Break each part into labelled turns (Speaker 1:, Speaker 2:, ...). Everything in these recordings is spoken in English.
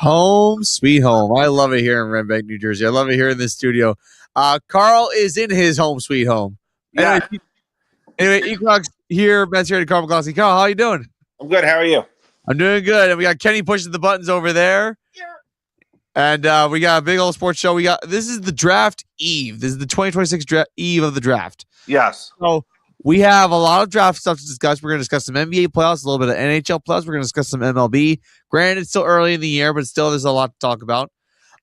Speaker 1: Home sweet home. I love it here in Red Bank, New Jersey. I love it here in this studio. Carl is in his home sweet home. Anyway,
Speaker 2: Yeah,
Speaker 1: Equinox here, Matt's here to Carl Maglowski. Carl, how you doing?
Speaker 2: I'm good. How are you?
Speaker 1: I'm doing good. And we got Kenny pushing the buttons over there. And we got a big old sports show. This is the draft eve. This is the 2026 eve of the draft.
Speaker 2: Yes.
Speaker 1: So we have a lot of draft stuff to discuss. We're going to discuss some NBA playoffs, a little bit of NHL playoffs. We're going to discuss some MLB. Granted, it's still early in the year, but still there's a lot to talk about.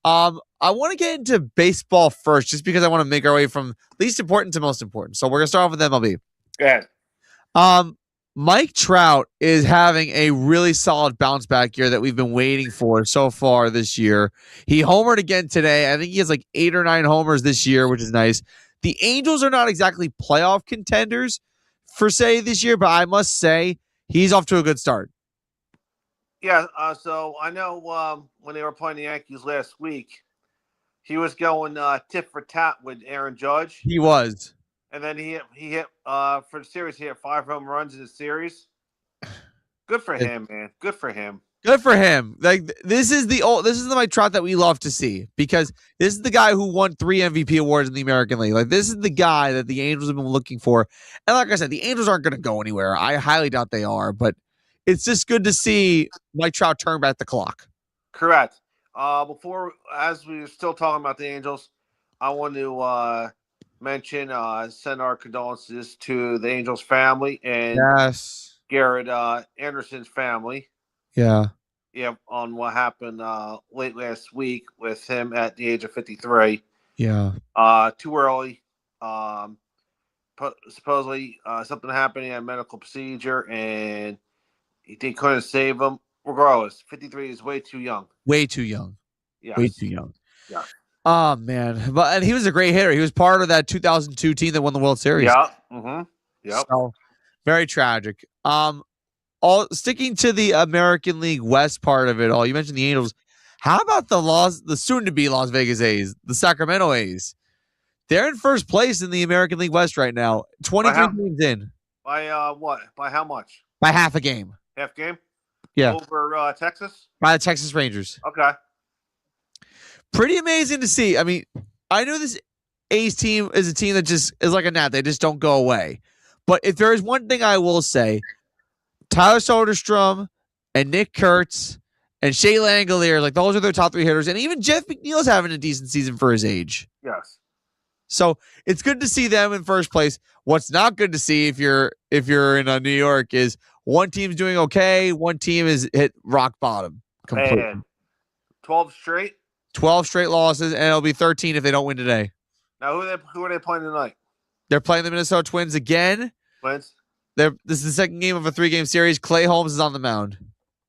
Speaker 1: I want to get into baseball first, just because I want to make our way from least important to most important. So we're going to start off with MLB.
Speaker 2: Go ahead.
Speaker 1: Mike Trout is having a really solid bounce back year that we've been waiting for so far this year. He homered again today. I think he has like 8 or 9 homers this year, which is nice. The Angels are not exactly playoff contenders for say this year, but I must say he's off to a good start.
Speaker 2: Yeah. So I know when they were playing the Yankees last week, he was going tit for tat with Aaron Judge.
Speaker 1: He was.
Speaker 2: And then he hit for the series. He hit 5 home runs in the series. Good for him, man. Good for him.
Speaker 1: Good for him. Like this is the Mike Trout that we love to see, because this is the guy who won 3 MVP awards in the American League. Like this is the guy that the Angels have been looking for. And like I said, the Angels aren't going to go anywhere. I highly doubt they are, but it's just good to see Mike Trout turn back the clock.
Speaker 2: Correct. As we were still talking about the Angels, I want to mention, send our condolences to the Angels family and Garrett Anderson's family.
Speaker 1: Yeah,
Speaker 2: on what happened late last week with him at the age of 53.
Speaker 1: Yeah.
Speaker 2: Too early. Supposedly something happened in a medical procedure, and they couldn't save him. Regardless, 53 is way too young.
Speaker 1: Way too young.
Speaker 2: Yes.
Speaker 1: Way too young.
Speaker 2: Yeah.
Speaker 1: Oh man, and he was a great hitter. He was part of that 2002 team that won the World Series.
Speaker 2: Yeah. Mm-hmm. Yep.
Speaker 1: So, very tragic. All sticking to the American League West part of it all. You mentioned the Angels. How about the soon-to-be Las Vegas A's, the Sacramento A's? They're in first place in the American League West right now. 23 games in.
Speaker 2: By what? By how much?
Speaker 1: By half a game.
Speaker 2: Half game?
Speaker 1: Yeah.
Speaker 2: Over Texas?
Speaker 1: By the Texas Rangers.
Speaker 2: Okay.
Speaker 1: Pretty amazing to see. I mean, I know this A's team is a team that just is like a gnat. They just don't go away. But if there is one thing I will say, Tyler Soderstrom and Nick Kurtz and Shea Langolier, like those are their top 3 hitters. And even Jeff McNeil's having a decent season for his age.
Speaker 2: Yes.
Speaker 1: So it's good to see them in first place. What's not good to see if you're in New York is one team's doing okay, one team is hit rock bottom completely.
Speaker 2: And 12 straight?
Speaker 1: 12 straight losses, and it'll be 13 if they don't win today.
Speaker 2: Now, who are they playing tonight?
Speaker 1: They're playing the Minnesota Twins again.
Speaker 2: Twins?
Speaker 1: This is the second game of a 3-game series. Clay Holmes is on the mound.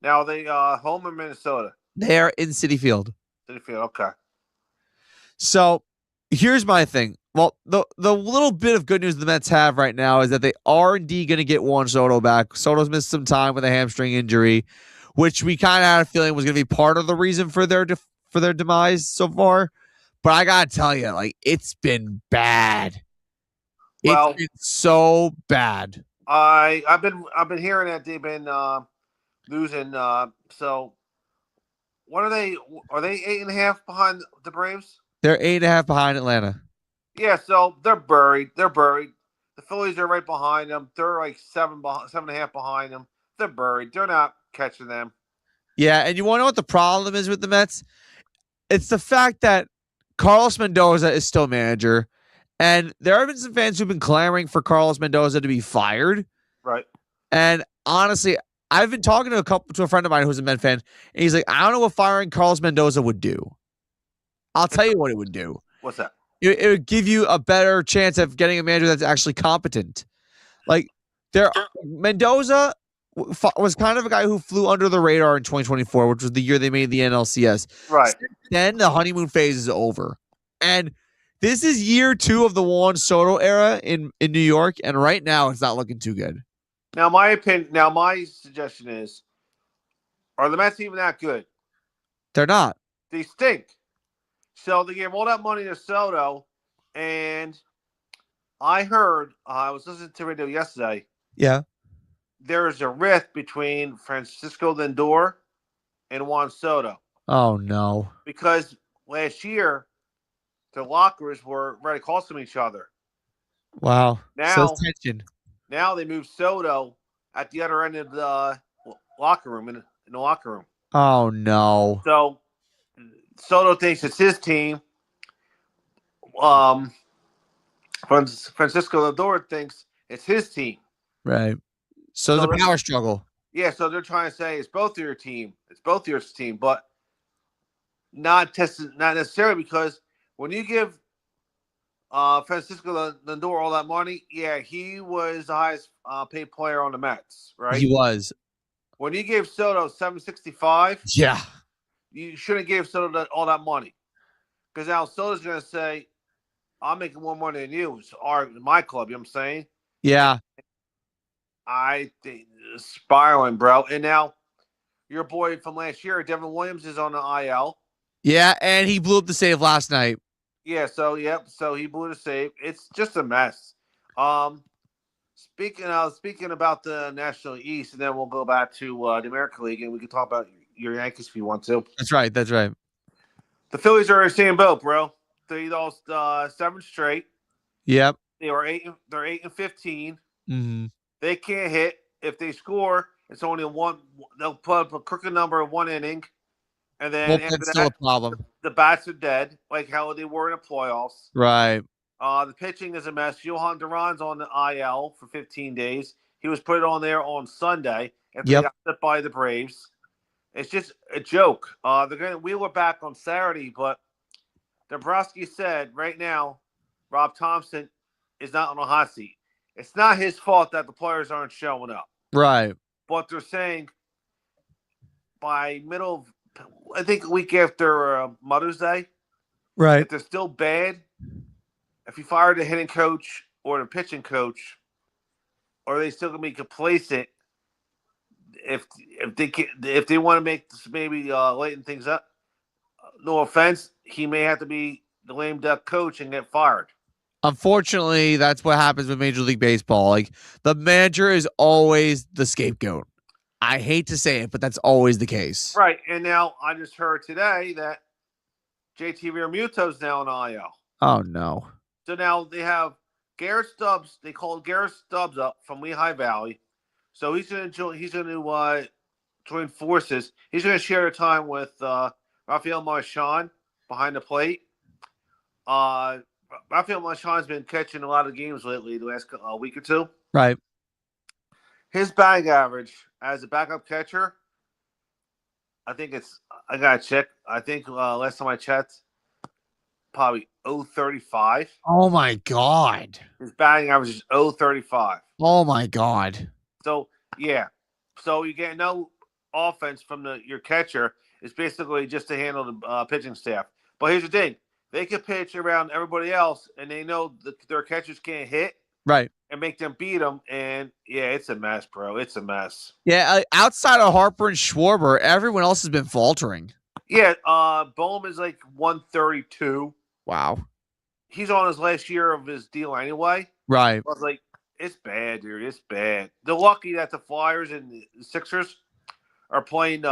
Speaker 2: Now, are they home in Minnesota?
Speaker 1: They are in Citi Field.
Speaker 2: Citi Field, okay.
Speaker 1: So, here's my thing. Well, the little bit of good news the Mets have right now is that they are indeed going to get Juan Soto back. Soto's missed some time with a hamstring injury, which we kind of had a feeling was going to be part of the reason for their demise so far. But I got to tell you, like, it's been bad. It's been so bad.
Speaker 2: I've been hearing that they've been losing. So what are they? Are they 8.5 behind the Braves?
Speaker 1: They're 8.5 behind Atlanta.
Speaker 2: Yeah, so they're buried. The Phillies are right behind them. They're like 7.5 behind them. They're buried. They're not catching them.
Speaker 1: Yeah, and you want to know what the problem is with the Mets? It's the fact that Carlos Mendoza is still manager, and there have been some fans who've been clamoring for Carlos Mendoza to be fired.
Speaker 2: Right.
Speaker 1: And honestly, I've been talking to a friend of mine who's a Met fan, and he's like, I don't know what firing Carlos Mendoza would do. I'll tell you what it would do.
Speaker 2: What's that?
Speaker 1: It would give you a better chance of getting a manager that's actually competent. Like, Mendoza was kind of a guy who flew under the radar in 2024, which was the year they made the NLCS.
Speaker 2: Right.
Speaker 1: Since then, the honeymoon phase is over. And this is year 2 of the Juan Soto era in New York, and right now it's not looking too good.
Speaker 2: Now, my suggestion is, are the Mets even that good?
Speaker 1: They're not.
Speaker 2: They stink. So they gave all that money to Soto, and I heard, I was listening to radio yesterday.
Speaker 1: Yeah.
Speaker 2: There's a rift between Francisco Lindor and Juan Soto.
Speaker 1: Oh no.
Speaker 2: Because last year the lockers were right across from each other.
Speaker 1: Wow. So
Speaker 2: Now,
Speaker 1: tension.
Speaker 2: now they moved Soto at the other end of the locker room in the locker room.
Speaker 1: Oh no.
Speaker 2: So Soto thinks it's his team. Um, Francisco Lindor thinks it's his team.
Speaker 1: Right. So
Speaker 2: So
Speaker 1: there's a power struggle.
Speaker 2: yeah, so they're trying to say it's both of your team. It's both of your team, but not tested, not necessarily because when you give Francisco Lindor all that money, yeah, he was the highest paid player on the Mets,
Speaker 1: He
Speaker 2: right?
Speaker 1: was.
Speaker 2: When you gave Soto 765,
Speaker 1: Yeah.
Speaker 2: you shouldn't give Soto all that money because now Soto's going to say, "I'm making more money than you. It's my club." You know what I'm saying? And
Speaker 1: Yeah.
Speaker 2: I think spiraling, bro. And now your boy from last year, Devin Williams, is on the IL.
Speaker 1: Yeah, and he blew up the save last night.
Speaker 2: Yeah, so yep, so he blew the save. It's just a mess. Um, speaking about the National East, and then we'll go back to the American League, and we can talk about your Yankees if you want to.
Speaker 1: That's right. That's right.
Speaker 2: The Phillies are in the same boat, bro. They lost 7 straight.
Speaker 1: Yep.
Speaker 2: They're 8-15.
Speaker 1: Mm-hmm.
Speaker 2: They can't hit. If they score, it's only a one. They'll put up a crooked number in 1 inning, and then after
Speaker 1: Bullpen's still a
Speaker 2: that,
Speaker 1: problem.
Speaker 2: the bats are dead, like how they were in the playoffs.
Speaker 1: Right.
Speaker 2: The pitching is a mess. Johan Duran's on the IL for 15 days. He was put on there on Sunday after they
Speaker 1: Yep.
Speaker 2: got hit by the Braves. It's just a joke. They're going to wheel it back on Saturday, but Dombrowski said right now, Rob Thompson is not on a hot seat. It's not his fault that the players aren't showing up.
Speaker 1: Right.
Speaker 2: But they're saying by middle of, I think a week after Mother's Day,
Speaker 1: Right.
Speaker 2: if they're still bad, if you fire the hitting coach or the pitching coach, or are they still gonna be complacent if they want to make this maybe lighten things up? No offense, he may have to be the lame duck coach and get fired.
Speaker 1: Unfortunately, that's what happens with Major League Baseball. Like the manager is always the scapegoat. I hate to say it, but that's always the case.
Speaker 2: Right, and now I just heard today that JT Realmuto's now on IL.
Speaker 1: Oh no.
Speaker 2: So now they have Garrett Stubbs. They called Garrett Stubbs up from Lehigh Valley. So he's going to join forces. He's going to share time with Rafael Marchand behind the plate. Rafael Marchand's been catching a lot of games lately, the last week or two.
Speaker 1: Right.
Speaker 2: His batting average as a backup catcher, I got to check. I think last time I checked, probably 0.35.
Speaker 1: Oh my god.
Speaker 2: His batting average is 0.35.
Speaker 1: Oh my god.
Speaker 2: So, yeah. So you get no offense from your catcher. It's basically just to handle the pitching staff. But here's the thing. They can pitch around everybody else, and they know that their catchers can't hit.
Speaker 1: Right.
Speaker 2: And make them beat them. And, yeah, it's a mess, bro. It's a mess.
Speaker 1: Yeah, outside of Harper and Schwarber, everyone else has been faltering.
Speaker 2: Yeah, Bohm is like 132.
Speaker 1: Wow.
Speaker 2: He's on his last year of his deal anyway.
Speaker 1: Right.
Speaker 2: I was like, it's bad, dude. It's bad. They're lucky that the Flyers and the Sixers are playing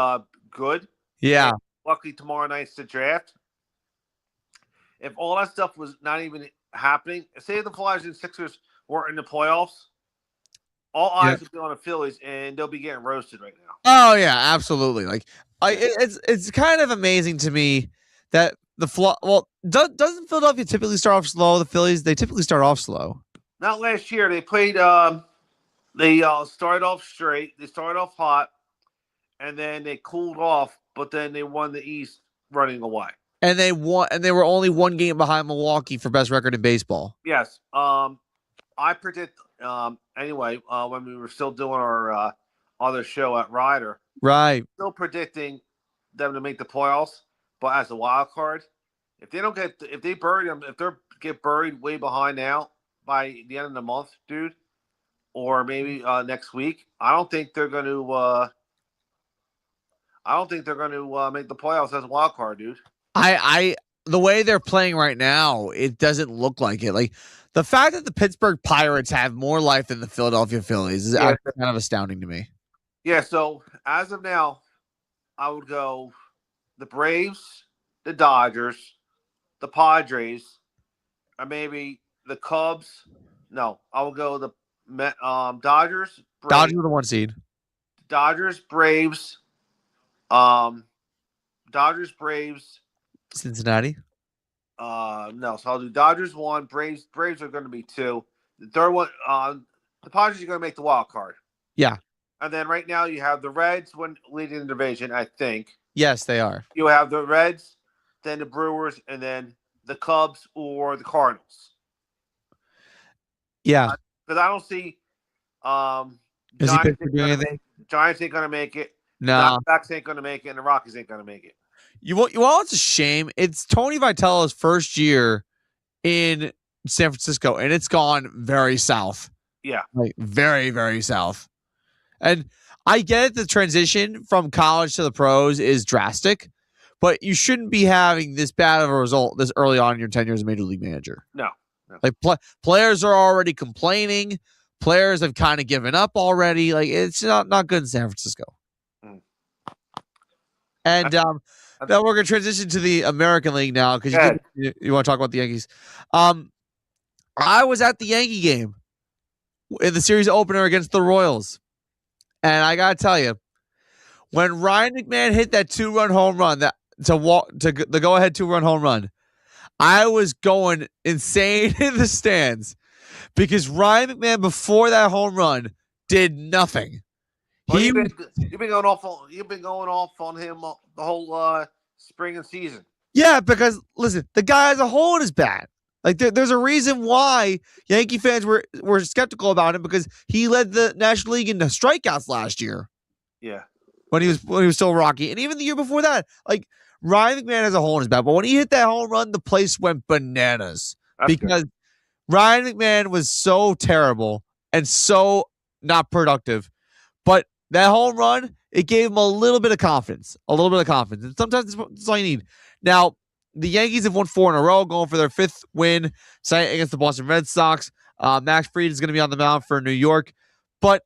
Speaker 2: good.
Speaker 1: Yeah.
Speaker 2: And luckily tomorrow night's the draft. If all that stuff was not even happening, say the Flyers and Sixers weren't in the playoffs, all eyes would be on the Phillies, and they'll be getting roasted right now.
Speaker 1: Oh yeah, absolutely. Like, it's kind of amazing to me that doesn't Philadelphia typically start off slow? The Phillies, they typically start off slow.
Speaker 2: Not last year. They played. They started off straight. They started off hot, and then they cooled off. But then they won the East running away.
Speaker 1: And they won, and they were only one game behind Milwaukee for best record in baseball.
Speaker 2: Yes. I predict. Anyway, when we were still doing our other show at Ryder,
Speaker 1: right?
Speaker 2: Still predicting them to make the playoffs, but as a wild card, if they bury them, if they get buried way behind now by the end of the month, dude, or maybe next week, I don't think they're going to. I don't think they're going to make the playoffs as a wild card, dude.
Speaker 1: The way they're playing right now, it doesn't look like it. Like the fact that the Pittsburgh Pirates have more life than the Philadelphia Phillies is kind of astounding to me.
Speaker 2: Yeah. So as of now, I would go the Braves, the Dodgers, the Padres, or maybe the Cubs. No, I will go the Dodgers,
Speaker 1: Dodgers
Speaker 2: Braves,
Speaker 1: are the 1 seed.
Speaker 2: Dodgers, Braves, um, Dodgers, Braves.
Speaker 1: Cincinnati.
Speaker 2: No, so I'll do Dodgers 1, Braves. Braves are going to be 2. The third one, the Padres are going to make the wild card.
Speaker 1: Yeah.
Speaker 2: And then right now you have the Reds leading the division, I think.
Speaker 1: Yes, they are.
Speaker 2: You have the Reds, then the Brewers, and then the Cubs or the Cardinals.
Speaker 1: Yeah.
Speaker 2: Because I don't see
Speaker 1: Is he
Speaker 2: Giants
Speaker 1: doing anything?
Speaker 2: Giants ain't going to make it. The
Speaker 1: No.
Speaker 2: Diamondbacks ain't going to make it, and the Rockies ain't going to make it.
Speaker 1: Well, it's a shame. It's Tony Vitello's first year in San Francisco, and it's gone very south.
Speaker 2: Yeah.
Speaker 1: Like very, very south. And I get it, the transition from college to the pros is drastic, but you shouldn't be having this bad of a result this early on in your tenure as a major league manager.
Speaker 2: No.
Speaker 1: Like players are already complaining. Players have kind of given up already. Like it's not good in San Francisco. And now we're gonna transition to the American League now because you want to talk about the Yankees. I was at the Yankee game in the series opener against the Royals, and I gotta tell you, when Ryan McMahon hit that 2-run home run, the go ahead 2-run home run, I was going insane in the stands because Ryan McMahon before that home run did nothing.
Speaker 2: Well, you've been going off on him the whole spring and season.
Speaker 1: Yeah, because listen, the guy has a hole in his bat. Like there's a reason why Yankee fans were skeptical about him because he led the National League in strikeouts last year.
Speaker 2: Yeah,
Speaker 1: when he was still Rocky, and even the year before that, like Ryan McMahon has a hole in his bat. But when he hit that home run, the place went bananas because Ryan McMahon was so terrible and so not productive. But that home run, it gave him a little bit of confidence. And sometimes that's all you need. Now, the Yankees have won 4 in a row, going for their 5th win against the Boston Red Sox. Max Fried is going to be on the mound for New York. But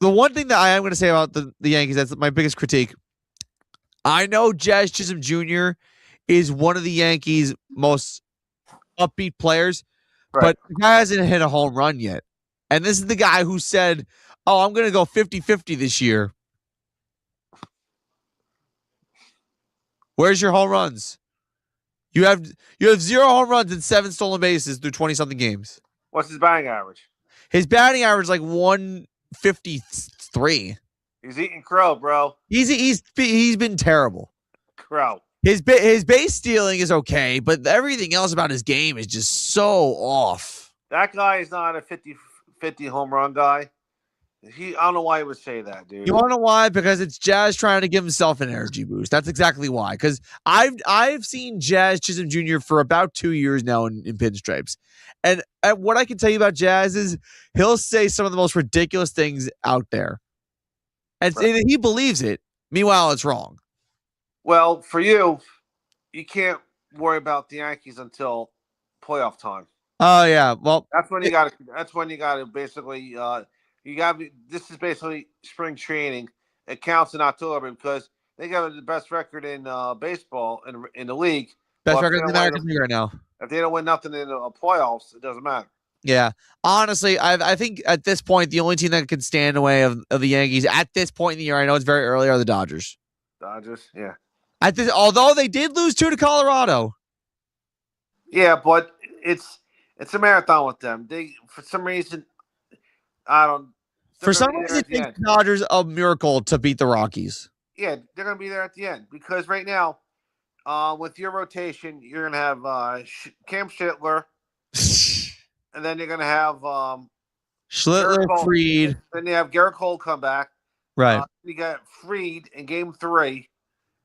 Speaker 1: the one thing that I am going to say about the Yankees, that's my biggest critique. I know Jazz Chisholm Jr. is one of the Yankees' most upbeat players, but the guy hasn't hit a home run yet. And this is the guy who said, "Oh, I'm going to go 50-50 this year." Where's your home runs? You have 0 home runs and 7 stolen bases through 20-something games.
Speaker 2: What's his batting average?
Speaker 1: His batting average is like 153.
Speaker 2: He's eating crow, bro.
Speaker 1: He's been terrible.
Speaker 2: Crow.
Speaker 1: His base stealing is okay, but everything else about his game is just so off.
Speaker 2: That guy is not a 50 home run guy. I don't know why he would say that, dude.
Speaker 1: You want to know why? Because it's Jazz trying to give himself an energy boost. That's exactly why. Because I've seen Jazz Chisholm Jr. for about 2 years now in pinstripes. And what I can tell you about Jazz is he'll say some of the most ridiculous things out there. And he believes it. Meanwhile, it's wrong.
Speaker 2: Well, for you can't worry about the Yankees until playoff time.
Speaker 1: Oh yeah. Well,
Speaker 2: that's when you got to basically this is basically spring training. It counts in October because they got the best record in baseball in the league.
Speaker 1: Best record in the American League right now.
Speaker 2: If they don't win nothing in the playoffs, it doesn't matter.
Speaker 1: Yeah. Honestly, I think at this point, the only team that can stand in the way of the Yankees at this point in the year, I know it's very early, are the Dodgers.
Speaker 2: Yeah.
Speaker 1: Although they did lose 2 to Colorado.
Speaker 2: Yeah, but it's a marathon with them. They, for some reason,
Speaker 1: For some reason, it takes the Dodgers a miracle to beat the Rockies.
Speaker 2: Yeah, they're going to be there at the end because right now, with your rotation, you're going to have Cam Schittler, and then you're going to have
Speaker 1: Schlittler, Fried.
Speaker 2: Then you have Garrett Cole come back.
Speaker 1: Right.
Speaker 2: You got Fried in Game 3,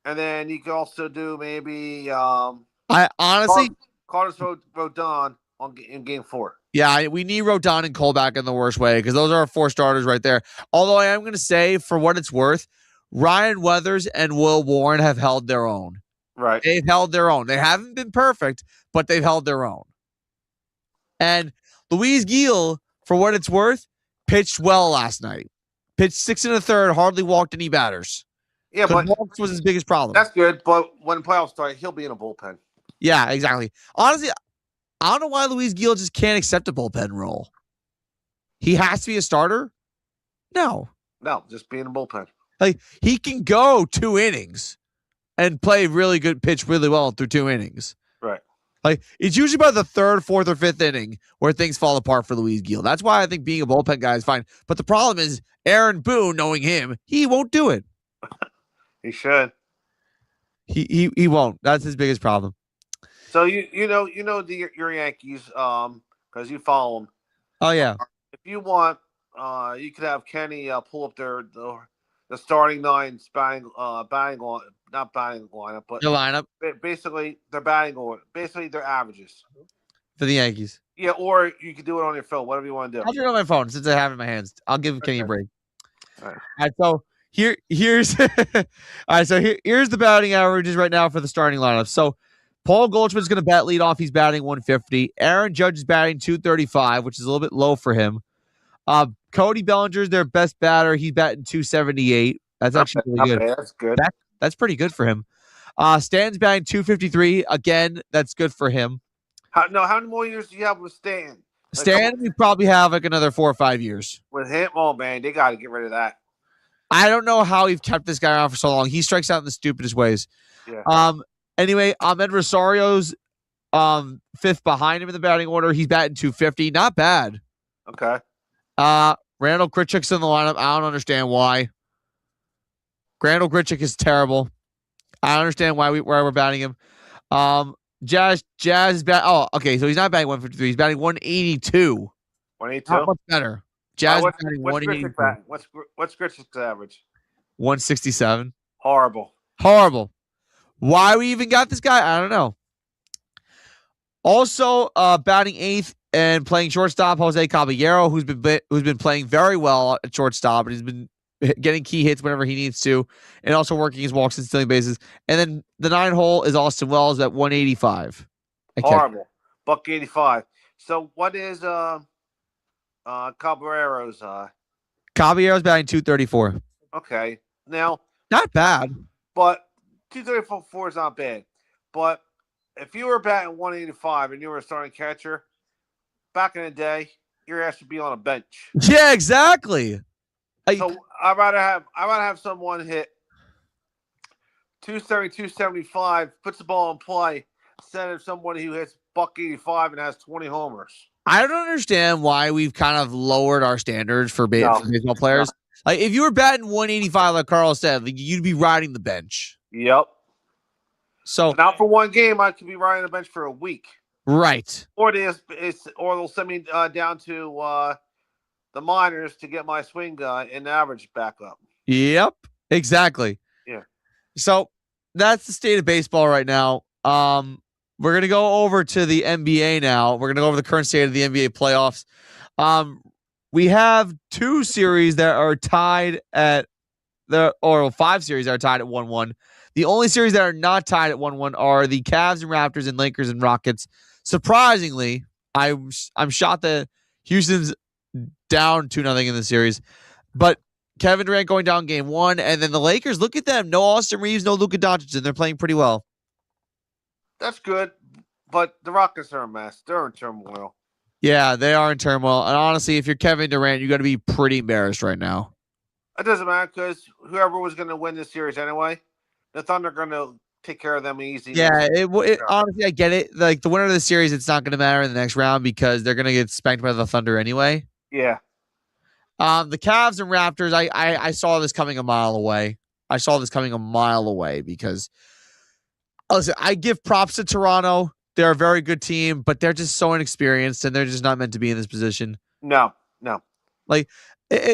Speaker 2: and then you can also do maybe
Speaker 1: I honestly
Speaker 2: Carlos Rodon in Game 4.
Speaker 1: Yeah, we need Rodon and Cole back in the worst way because those are our 4 starters right there. Although I am going to say, for what it's worth, Ryan Weathers and Will Warren have held their own.
Speaker 2: Right.
Speaker 1: They've held their own. They haven't been perfect, but they've held their own. And Luis Gil, for what it's worth, pitched well last night. Pitched 6 1/3, hardly walked any batters.
Speaker 2: Yeah,
Speaker 1: because
Speaker 2: but
Speaker 1: walks was his biggest problem.
Speaker 2: That's good, but when playoffs start, he'll be in a bullpen.
Speaker 1: Yeah, exactly. Honestly, I don't know why Luis Gil just can't accept a bullpen role. He has to be a starter? No.
Speaker 2: No, just be in a bullpen.
Speaker 1: Like, he can go 2 innings and play really good pitch really well through 2 innings.
Speaker 2: Right.
Speaker 1: Like, it's usually by the 3rd, 4th, or 5th inning where things fall apart for Luis Gil. That's why I think being a bullpen guy is fine. But the problem is Aaron Boone, knowing him, he won't do it.
Speaker 2: He should.
Speaker 1: He won't. That's his biggest problem.
Speaker 2: So you know your Yankees because you follow them.
Speaker 1: Oh yeah.
Speaker 2: If you want, you could have Kenny pull up the starting 9 batting not batting lineup, but
Speaker 1: Your lineup
Speaker 2: basically their batting order, basically their averages
Speaker 1: for the Yankees.
Speaker 2: Yeah, or you could do it on your phone, whatever you want to do.
Speaker 1: I'll do it on my phone since I have it in my hands. I'll give Kenny a break.
Speaker 2: All
Speaker 1: right. So here's all right. So here's the batting averages right now for the starting lineup. So Paul Goldschmidt's going to bat lead off. He's batting 150. Aaron Judge is batting 235, which is a little bit low for him. Cody Bellinger's their best batter. He's batting 278. That's actually really good.
Speaker 2: That's good.
Speaker 1: That's pretty good for him. Stanton's batting 253. Again, that's good for him.
Speaker 2: How many more years do you have with Stanton?
Speaker 1: Stanton, we probably have like another 4 or 5 years.
Speaker 2: With him, oh man, they got to get rid of that.
Speaker 1: I don't know how we've kept this guy around for so long. He strikes out in the stupidest ways.
Speaker 2: Yeah.
Speaker 1: Anyway, Ahmed Rosario's 5th behind him in the batting order. He's batting 250. Not bad.
Speaker 2: Okay.
Speaker 1: Randall Grichuk's in the lineup. I don't understand why. Randall Grichuk is terrible. I don't understand why we're batting him. Jazz is batting. Oh, okay. So he's not batting 153. He's batting 182.
Speaker 2: 182.
Speaker 1: Not much better. Jazz is batting 182.
Speaker 2: What's Grichuk's average?
Speaker 1: 167.
Speaker 2: Horrible.
Speaker 1: Why we even got this guy? I don't know. Also, batting 8th and playing shortstop, Jose Caballero, who's been playing very well at shortstop, and he's been getting key hits whenever he needs to, and also working his walks and stealing bases. And then the 9 hole is Austin Wells at 185.
Speaker 2: Horrible. $185. So what is Caballero's?
Speaker 1: Caballero's batting 234.
Speaker 2: Okay, now
Speaker 1: not bad,
Speaker 2: but 234 is not bad. But if you were batting 185 and you were a starting catcher back in the day, your ass should be on a bench.
Speaker 1: Yeah, exactly.
Speaker 2: So I'd rather have someone hit 270, 275, puts the ball in play, instead of somebody who hits $185 and has 20 homers.
Speaker 1: I don't understand why we've kind of lowered our standards for baseball players. No. Like, if you were batting 185, like Carl said, like, you'd be riding the bench.
Speaker 2: Yep.
Speaker 1: So
Speaker 2: not for one game, I could be riding the bench for a week.
Speaker 1: Right.
Speaker 2: Or they'll send me down to the minors to get my swing and average back up.
Speaker 1: Yep. Exactly.
Speaker 2: Yeah. So
Speaker 1: that's the state of baseball right now. We're going to go over to the NBA now. We're going to go over the current state of the NBA playoffs. We have 2 series that are tied at 5 series that are tied at 1-1. The only series that are not tied at 1-1 are the Cavs and Raptors and Lakers and Rockets. Surprisingly, I'm shocked that Houston's down 2-0 in the series, but Kevin Durant going down game 1, and then the Lakers, look at them. No Austin Reeves, no Luka Doncic, and they're playing pretty well.
Speaker 2: That's good, but the Rockets are a mess. They're in turmoil.
Speaker 1: Yeah, they are in turmoil. And honestly, if you're Kevin Durant, you got to be pretty embarrassed right now.
Speaker 2: It doesn't matter because whoever was going to win this series anyway, the Thunder are going to take care of them easy.
Speaker 1: Yeah, honestly, I get it. Like, the winner of the series, it's not going to matter in the next round because they're going to get spanked by the Thunder anyway.
Speaker 2: Yeah.
Speaker 1: The Cavs and Raptors, I saw this coming a mile away. Because, listen, I give props to Toronto. They're a very good team, but they're just so inexperienced and they're just not meant to be in this position.
Speaker 2: No.
Speaker 1: Like,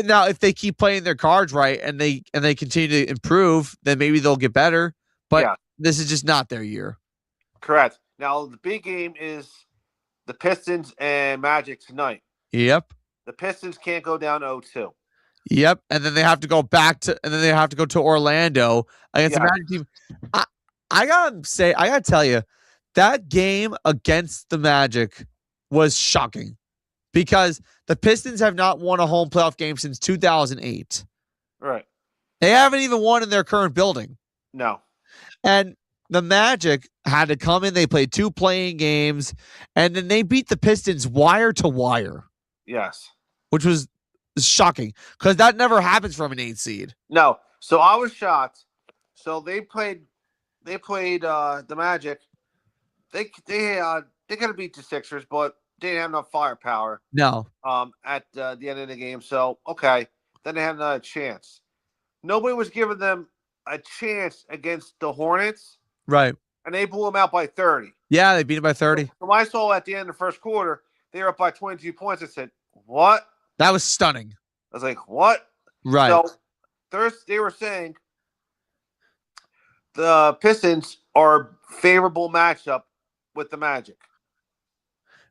Speaker 1: now if they keep playing their cards right and they continue to improve, then maybe they'll get better. But This is just not their year.
Speaker 2: Correct. Now the big game is the Pistons and Magic tonight.
Speaker 1: Yep.
Speaker 2: The Pistons can't go down 0-2.
Speaker 1: Yep, and then they have to go to Orlando against the Magic team. I gotta tell you, that game against the Magic was shocking because the Pistons have not won a home playoff game since 2008.
Speaker 2: Right.
Speaker 1: They haven't even won in their current building.
Speaker 2: No.
Speaker 1: And the Magic had to come in. They played 2 playing games, and then they beat the Pistons wire to wire.
Speaker 2: Yes.
Speaker 1: Which was shocking because that never happens from an 8 seed.
Speaker 2: No. So I was shocked. So they played the Magic. They could have beat the Sixers, but they didn't have enough firepower.
Speaker 1: No.
Speaker 2: At the end of the game. So okay, then they had another chance. Nobody was giving them a chance against the Hornets.
Speaker 1: Right.
Speaker 2: And they blew them out by 30.
Speaker 1: Yeah, they beat them by 30.
Speaker 2: So I saw at the end of the first quarter, they were up by 22 points. I said, what?
Speaker 1: That was stunning.
Speaker 2: I was like, what?
Speaker 1: Right.
Speaker 2: So they were saying the Pistons are favorable matchup with the Magic.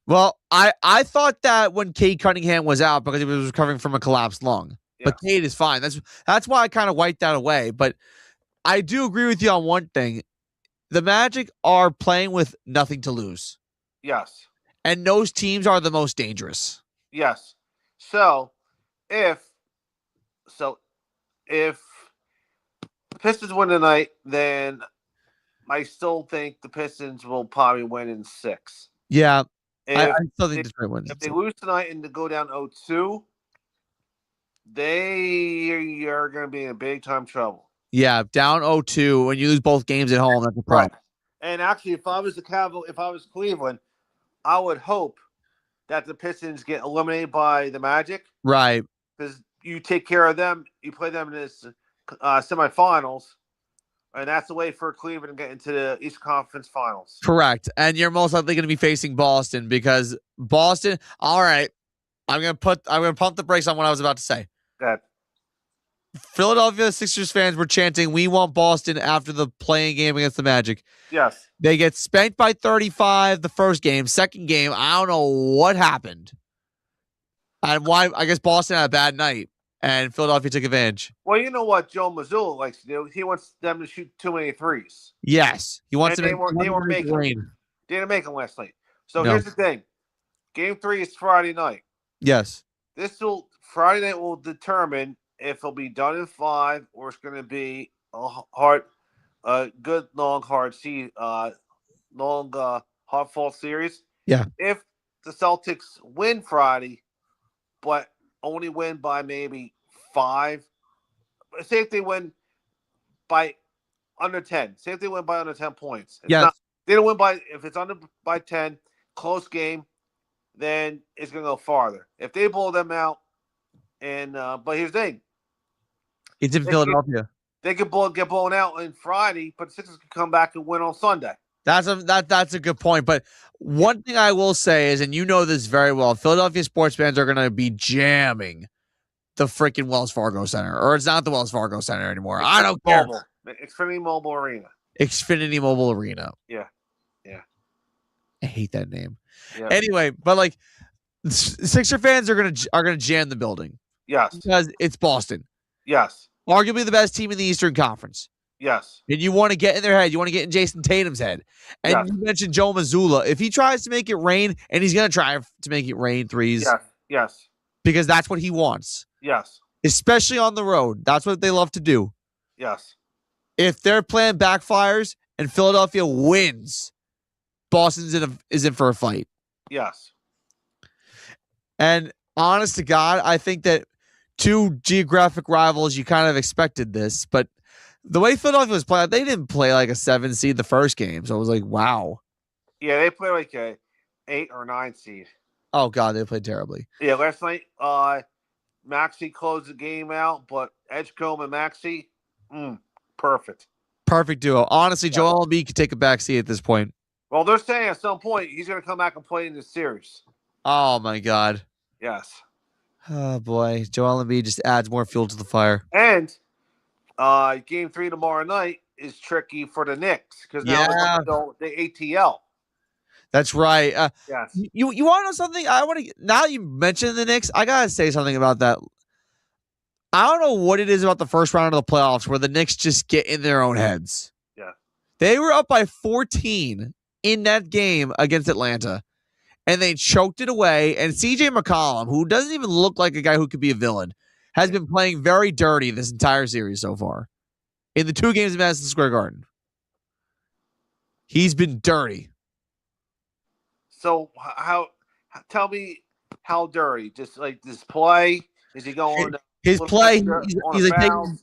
Speaker 1: Well, I thought that when Cade Cunningham was out because he was recovering from a collapsed lung. Yeah. But Cade is fine. That's why I kind of wiped that away. But I do agree with you on one thing. The Magic are playing with nothing to lose.
Speaker 2: Yes.
Speaker 1: And those teams are the most dangerous.
Speaker 2: Yes. So if the Pistons win tonight, then I still think the Pistons will probably win in 6.
Speaker 1: Yeah. I still think Detroit wins.
Speaker 2: If they lose tonight and to go down 0-2, they are going to be in big time trouble.
Speaker 1: Yeah, down 0-2 when you lose both games at home, that's a problem.
Speaker 2: Right. And actually, if I was Cleveland, I would hope that the Pistons get eliminated by the Magic.
Speaker 1: Right.
Speaker 2: Because you take care of them, you play them in this semifinals, and that's the way for Cleveland to get into the Eastern Conference Finals.
Speaker 1: Correct. And you're most likely going to be facing Boston because Boston. All right, I'm gonna pump the brakes on what I was about to say.
Speaker 2: Good.
Speaker 1: Philadelphia Sixers fans were chanting, "We want Boston" after the playing game against the Magic.
Speaker 2: Yes.
Speaker 1: They get spanked by 35 the first game. Second game, I don't know what happened. And why? I guess Boston had a bad night, and Philadelphia took advantage.
Speaker 2: Well, you know what Joe Mazzulla likes to do? He wants them to shoot too many threes.
Speaker 1: Yes. He wants
Speaker 2: them to make rain. They didn't make them last night. So here's the thing. Game 3 is Friday night.
Speaker 1: Yes.
Speaker 2: Friday night will determine if it'll be done in 5 or it's going to be a good long hard fought series.
Speaker 1: Yeah.
Speaker 2: If the Celtics win Friday, but only win by maybe 5, say if they win by under 10. Say if they win by under 10 points. They don't win if it's under by 10, close game, then it's going to go farther. If they blow them out, but here's the thing.
Speaker 1: It's in Philadelphia.
Speaker 2: They could get blown out on Friday, but the Sixers could come back and win on Sunday.
Speaker 1: That's a good point. But one thing I will say is, and you know this very well, Philadelphia sports fans are going to be jamming the freaking Wells Fargo Center. Or it's not the Wells Fargo Center anymore. I don't care.
Speaker 2: Xfinity Mobile Arena.
Speaker 1: Xfinity Mobile Arena.
Speaker 2: Yeah. Yeah.
Speaker 1: I hate that name.
Speaker 2: Yeah.
Speaker 1: Anyway, but like Sixer fans are gonna jam the building.
Speaker 2: Yes.
Speaker 1: Because it's Boston.
Speaker 2: Yes.
Speaker 1: Arguably the best team in the Eastern Conference.
Speaker 2: Yes.
Speaker 1: And you want to get in their head. You want to get in Jason Tatum's head. And you mentioned Joe Mazzulla. If he tries to make it rain, and he's going to try to make it rain threes.
Speaker 2: Yes. Yes.
Speaker 1: Because that's what he wants.
Speaker 2: Yes.
Speaker 1: Especially on the road. That's what they love to do.
Speaker 2: Yes.
Speaker 1: If their plan backfires and Philadelphia wins, Boston's is in for a fight.
Speaker 2: Yes.
Speaker 1: And honest to God, I think that 2 geographic rivals, you kind of expected this, but the way Philadelphia was playing, they didn't play like a 7 seed the first game. So it was like, wow.
Speaker 2: Yeah, they played like a 8 or 9 seed.
Speaker 1: Oh, God, they played terribly.
Speaker 2: Yeah, last night, Maxey closed the game out, but Edgecombe and Maxey, perfect.
Speaker 1: Perfect duo. Honestly, Joel Embiid could take a back seat at this point.
Speaker 2: Well, they're saying at some point he's going to come back and play in this series.
Speaker 1: Oh, my God.
Speaker 2: Yes.
Speaker 1: Oh, boy. Joel Embiid just adds more fuel to the fire.
Speaker 2: And Game 3 tomorrow night is tricky for the Knicks because now the ATL.
Speaker 1: That's right.
Speaker 2: Yes.
Speaker 1: You want to know something? Now that you mentioned the Knicks, I gotta say something about that. I don't know what it is about the first round of the playoffs where the Knicks just get in their own heads.
Speaker 2: Yeah.
Speaker 1: They were up by 14 in that game against Atlanta, and they choked it away. And CJ McCollum, who doesn't even look like a guy who could be a villain, has been playing very dirty this entire series so far. In the 2 games in Madison Square Garden. He's been dirty.
Speaker 2: So tell me how dirty? Just like this play? Is he going
Speaker 1: his play?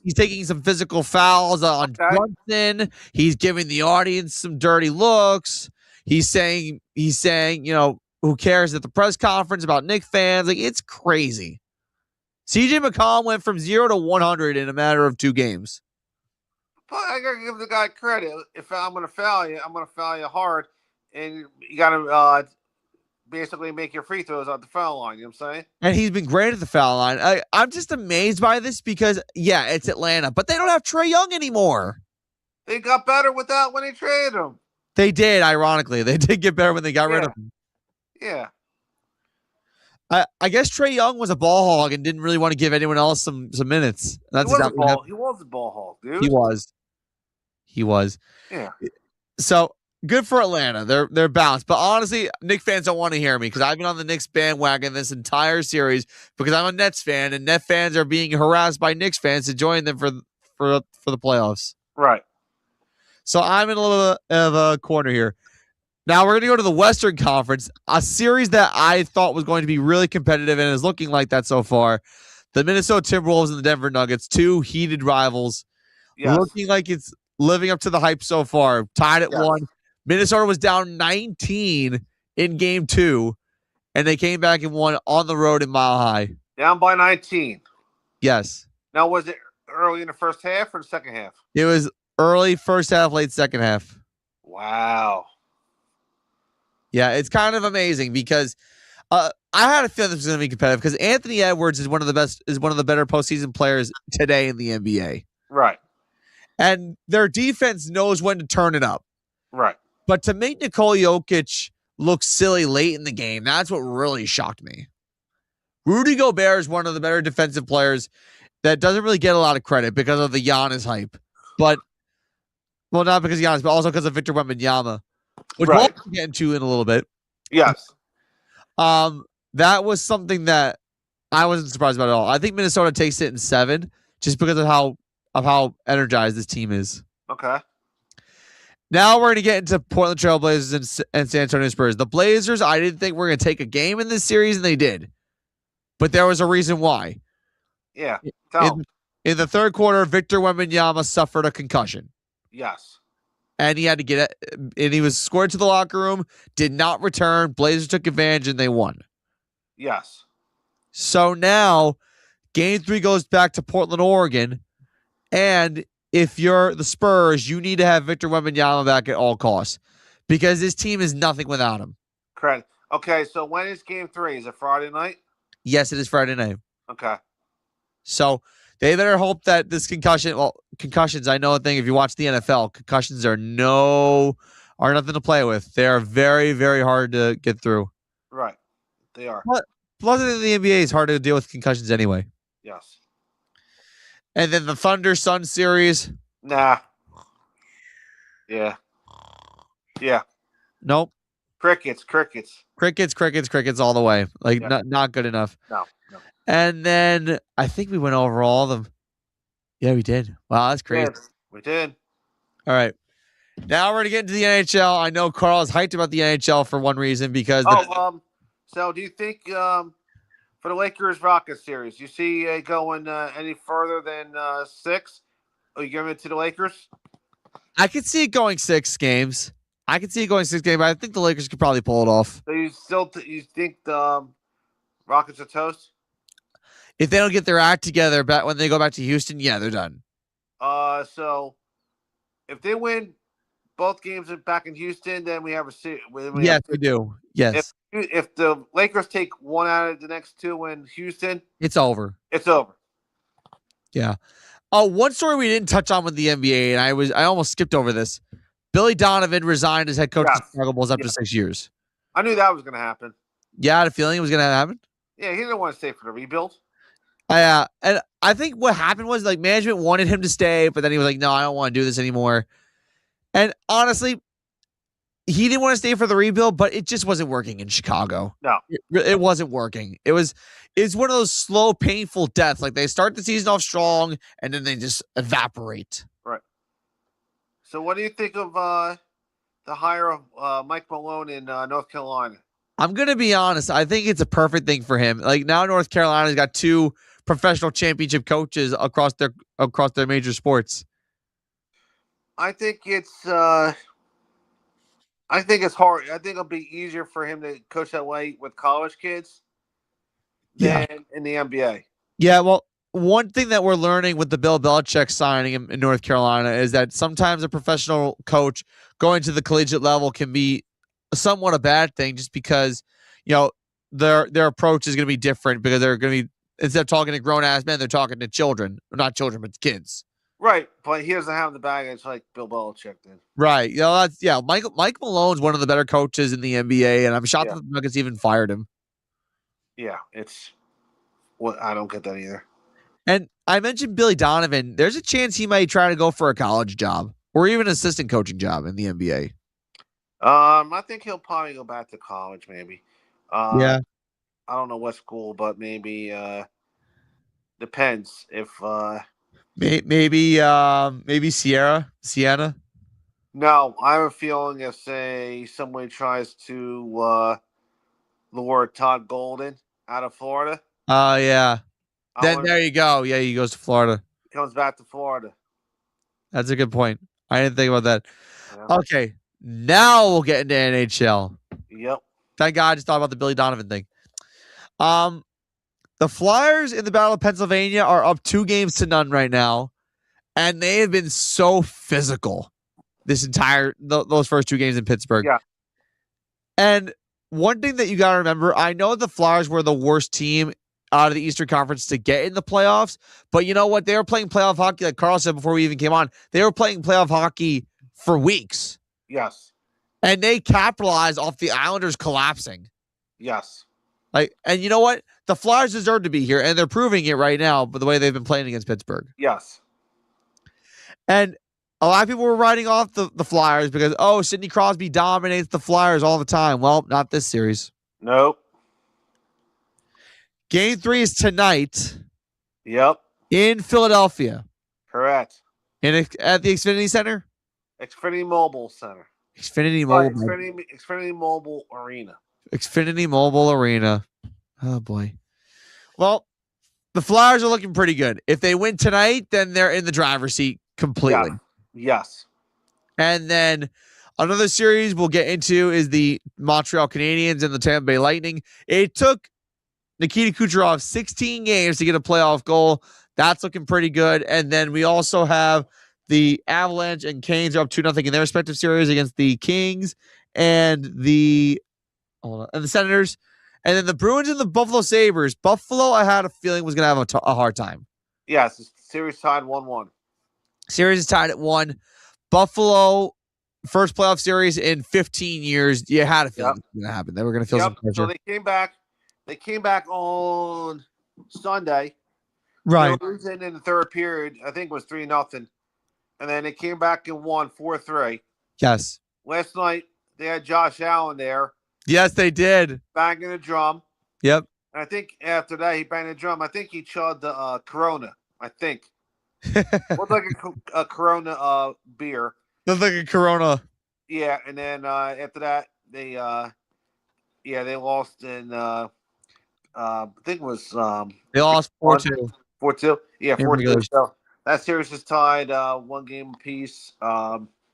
Speaker 1: He's taking some physical fouls on Brunson. He's giving the audience some dirty looks. He's saying, who cares at the press conference about Knicks fans? Like, it's crazy. CJ McCollum went from 0 to 100 in a matter of 2 games.
Speaker 2: But I gotta give the guy credit. If I'm gonna foul you, I'm gonna foul you hard, and you gotta basically make your free throws at the foul line. You know what I'm saying?
Speaker 1: And he's been great at the foul line. I'm just amazed by this because, yeah, it's Atlanta, but they don't have Trae Young anymore.
Speaker 2: They got better without when they traded him.
Speaker 1: They did, ironically. They did get better when they got rid of him.
Speaker 2: Yeah.
Speaker 1: I guess Trae Young was a ball hog and didn't really want to give anyone else some minutes. That's
Speaker 2: he was a ball hog, dude.
Speaker 1: He was.
Speaker 2: Yeah.
Speaker 1: So good for Atlanta. They're balanced. But honestly, Knicks fans don't want to hear me because I've been on the Knicks bandwagon this entire series because I'm a Nets fan and Net fans are being harassed by Knicks fans to join them for the playoffs.
Speaker 2: Right.
Speaker 1: So I'm in a little bit of a corner here. Now we're going to go to the Western Conference, a series that I thought was going to be really competitive and is looking like that so far. The Minnesota Timberwolves and the Denver Nuggets, 2 heated rivals, looking like it's living up to the hype so far. Tied at 1. Minnesota was down 19 in game 2, and they came back and won on the road in Mile High.
Speaker 2: Down by 19.
Speaker 1: Yes.
Speaker 2: Now, was it early in the first half or the second half?
Speaker 1: It was early first half, late second half.
Speaker 2: Wow.
Speaker 1: Yeah, it's kind of amazing because I had a feeling this was going to be competitive because Anthony Edwards is one of the better postseason players today in the NBA.
Speaker 2: Right.
Speaker 1: And their defense knows when to turn it up.
Speaker 2: Right.
Speaker 1: But to make Nikola Jokic look silly late in the game, that's what really shocked me. Rudy Gobert is one of the better defensive players that doesn't really get a lot of credit because of the Giannis hype. But, well, not because of Giannis, but also because of Victor Wembanyama, which we'll get into in a little bit.
Speaker 2: Yes.
Speaker 1: That was something that I wasn't surprised about at all. I think Minnesota takes it in 7 just because of how energized this team is.
Speaker 2: Okay.
Speaker 1: Now we're going to get into Portland Trail Blazers and San Antonio Spurs. The Blazers, I didn't think were going to take a game in this series, and they did. But there was a reason why.
Speaker 2: Yeah.
Speaker 1: In the third quarter, Victor Wembanyama suffered a concussion.
Speaker 2: Yes.
Speaker 1: And he had to get it, and he was scored to the locker room, did not return. Blazers took advantage, and they won.
Speaker 2: Yes.
Speaker 1: So now, game 3 goes back to Portland, Oregon, and if you're the Spurs, you need to have Victor Wembanyama back at all costs because this team is nothing without him.
Speaker 2: Correct. Okay, so when is game 3? Is it Friday night?
Speaker 1: Yes, it is Friday night.
Speaker 2: Okay.
Speaker 1: So they better hope that this concussions, I know a thing if you watch the NFL, concussions are nothing to play with. They are very, very hard to get through.
Speaker 2: Right. They are.
Speaker 1: Plus, in the NBA, it's hard to deal with concussions anyway.
Speaker 2: Yes.
Speaker 1: And then the Thunder-Sun series.
Speaker 2: Nah. Yeah. Yeah.
Speaker 1: Nope.
Speaker 2: Crickets
Speaker 1: all the way. Like, not good enough.
Speaker 2: No.
Speaker 1: And then I think we went over all of them. Yeah, we did. Wow, that's crazy.
Speaker 2: We did.
Speaker 1: All right. Now we're going to get into the NHL. I know Carl is hyped about the NHL for one reason because...
Speaker 2: So do you think for the Lakers-Rockets series, you see going any further than 6? Are you giving it to the Lakers?
Speaker 1: I could see it going 6 games. But I think the Lakers could probably pull it off.
Speaker 2: So you think the Rockets are toast?
Speaker 1: If they don't get their act together when they go back to Houston, yeah, they're done.
Speaker 2: So if they win both games back in Houston, then we have a series.
Speaker 1: Yes, we do. Yes.
Speaker 2: If the Lakers take 1 out of the next 2 in Houston,
Speaker 1: it's over.
Speaker 2: It's over.
Speaker 1: Yeah. Oh, one story we didn't touch on with the NBA, and I almost skipped over this. Billy Donovan resigned as head coach of the Chicago Bulls after 6 years.
Speaker 2: I knew that was going to happen.
Speaker 1: Yeah, I had a feeling it was going to happen.
Speaker 2: Yeah, he didn't want to stay for the rebuild.
Speaker 1: And I think what happened was like management wanted him to stay, but then he was like, "No, I don't want to do this anymore." And honestly, he didn't want to stay for the rebuild, but it just wasn't working in Chicago.
Speaker 2: No.
Speaker 1: It wasn't working. It's one of those slow, painful deaths. Like they start the season off strong and then they just evaporate.
Speaker 2: Right. So what do you think of the hire of Mike Malone in North Carolina?
Speaker 1: I'm going to be honest. I think it's a perfect thing for him. Like now North Carolina's got 2 professional championship coaches across their major sports.
Speaker 2: I think it's hard. I think it'll be easier for him to coach that way with college kids than in the NBA.
Speaker 1: Yeah, well, one thing that we're learning with the Bill Belichick signing in North Carolina is that sometimes a professional coach going to the collegiate level can be somewhat a bad thing just because, their approach is going to be different because they're going to be, instead of talking to grown-ass men, they're talking to children. Not children, but kids.
Speaker 2: Right, but he doesn't have the baggage like Bill Belichick did.
Speaker 1: Right. Mike Malone's one of the better coaches in the NBA, and I'm shocked that the Nuggets even fired him.
Speaker 2: Yeah, I don't get that either.
Speaker 1: And I mentioned Billy Donovan. There's a chance he might try to go for a college job or even an assistant coaching job in the NBA.
Speaker 2: I think he'll probably go back to college, maybe.
Speaker 1: Yeah.
Speaker 2: I don't know what school, but maybe depends if
Speaker 1: maybe Siena.
Speaker 2: No, I have a feeling if say somebody tries to lure Todd Golden out of Florida.
Speaker 1: Oh yeah. Then there you go. Yeah, he goes to Florida.
Speaker 2: He comes back to Florida.
Speaker 1: That's a good point. I didn't think about that. Yeah. Okay, now we'll get into NHL.
Speaker 2: Yep.
Speaker 1: Thank God I just thought about the Billy Donovan thing. The Flyers in the Battle of Pennsylvania are up 2-0 right now, and they have been so physical those first 2 games in Pittsburgh.
Speaker 2: Yeah.
Speaker 1: And one thing that you got to remember, I know the Flyers were the worst team out of the Eastern Conference to get in the playoffs, but you know what? They were playing playoff hockey, like Carl said before we even came on. They were playing playoff hockey for weeks.
Speaker 2: Yes.
Speaker 1: And they capitalized off the Islanders collapsing.
Speaker 2: Yes.
Speaker 1: And you know what? The Flyers deserve to be here, and they're proving it right now by the way they've been playing against Pittsburgh.
Speaker 2: Yes.
Speaker 1: And a lot of people were writing off the Flyers because, Sidney Crosby dominates the Flyers all the time. Well, not this series.
Speaker 2: Nope.
Speaker 1: Game 3 is tonight.
Speaker 2: Yep.
Speaker 1: In Philadelphia.
Speaker 2: Correct.
Speaker 1: At the Xfinity Center?
Speaker 2: Xfinity Mobile Center.
Speaker 1: Xfinity Mobile.
Speaker 2: Xfinity Mobile Arena.
Speaker 1: Xfinity Mobile Arena. Oh, boy. Well, the Flyers are looking pretty good. If they win tonight, then they're in the driver's seat completely.
Speaker 2: Yeah. Yes.
Speaker 1: And then another series we'll get into is the Montreal Canadiens and the Tampa Bay Lightning. It took Nikita Kucherov 16 games to get a playoff goal. That's looking pretty good. And then we also have the Avalanche and Canes are up 2-0 in their respective series against the Kings and the Senators. And then the Bruins and the Buffalo Sabres. Buffalo, I had a feeling, was going to have a hard time.
Speaker 2: Yes, the series tied 1-1.
Speaker 1: Series is tied at 1. Buffalo, first playoff series in 15 years. You had a feeling it was going to happen. They were going to feel some pressure.
Speaker 2: So they came back. They came back on Sunday.
Speaker 1: Right.
Speaker 2: They were losing in the third period. I think it was 3-0. And then they came back and won 4-3.
Speaker 1: Yes.
Speaker 2: Last night, they had Josh Allen there.
Speaker 1: Yes, they did.
Speaker 2: Banging the drum.
Speaker 1: Yep.
Speaker 2: And I think after that, he banged the drum. I think he chugged the Corona. I think. Looked like a Corona beer.
Speaker 1: Looked like a Corona.
Speaker 2: Yeah, and then after that, they lost in I think it was
Speaker 1: they lost 4-2.
Speaker 2: 4-2. Yeah, 4-2. So that series is tied 1 game apiece.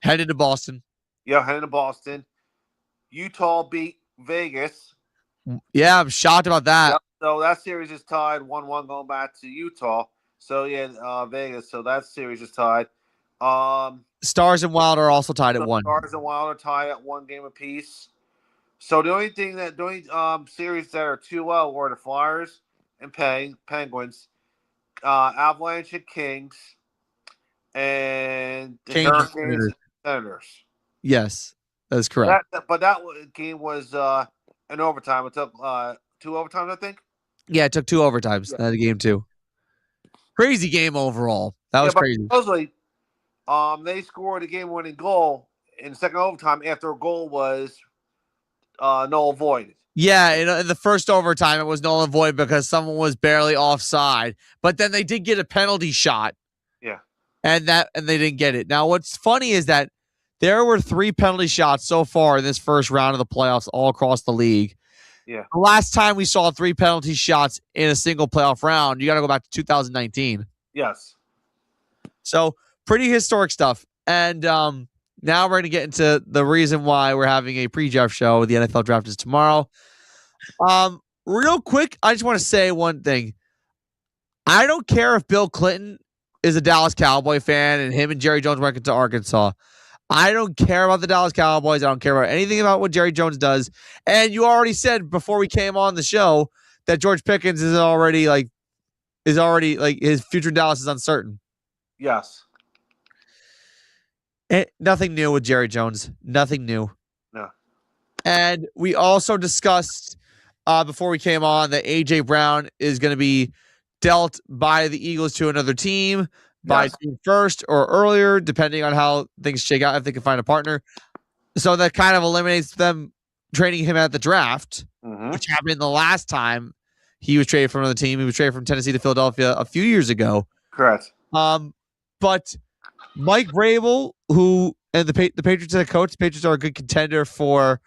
Speaker 1: Headed to Boston.
Speaker 2: Yeah, headed to Boston. Utah beat Vegas.
Speaker 1: Yeah, I'm shocked about that.
Speaker 2: Yep. So that series is tied 1-1 going back to Utah. So yeah, Vegas. So that series is tied.
Speaker 1: Stars and Wild are also tied at 1.
Speaker 2: Stars and Wild are tied at 1 game apiece. So the only series that are 2-0 were the Flyers and Penguins, Avalanche and Kings, and the Hurricanes and Senators.
Speaker 1: Yes, that is correct.
Speaker 2: But that game was an overtime. It took 2 overtimes, I think.
Speaker 1: Yeah, it took 2 overtimes. That game too. Crazy game overall. That was crazy.
Speaker 2: Supposedly, they scored a game-winning goal in second overtime after a goal was null and voided.
Speaker 1: Yeah, in the first overtime, it was null and void because someone was barely offside. But then they did get a penalty shot.
Speaker 2: Yeah.
Speaker 1: And they didn't get it. Now, what's funny is that there were 3 penalty shots so far in this first round of the playoffs all across the league.
Speaker 2: Yeah.
Speaker 1: The last time we saw 3 penalty shots in a single playoff round, you got to go back to 2019.
Speaker 2: Yes.
Speaker 1: So, pretty historic stuff. And now we're going to get into the reason why we're having a pre-draft show. The NFL draft is tomorrow. Real quick, I just want to say one thing. I don't care if Bill Clinton is a Dallas Cowboy fan and him and Jerry Jones went to Arkansas. I don't care about the Dallas Cowboys. I don't care about anything about what Jerry Jones does. And you already said before we came on the show that George Pickens is already his future in Dallas is uncertain.
Speaker 2: Yes.
Speaker 1: Nothing new with Jerry Jones. Nothing new.
Speaker 2: No.
Speaker 1: And we also discussed before we came on that A.J. Brown is going to be dealt by the Eagles to another team by June 1st or earlier, depending on how things shake out, if they can find a partner. So that kind of eliminates them trading him at the draft, which happened the last time he was traded from another team. He was traded from Tennessee to Philadelphia a few years ago.
Speaker 2: Correct.
Speaker 1: But Mike Vrabel, and the Patriots head coach, the Patriots are a good contender for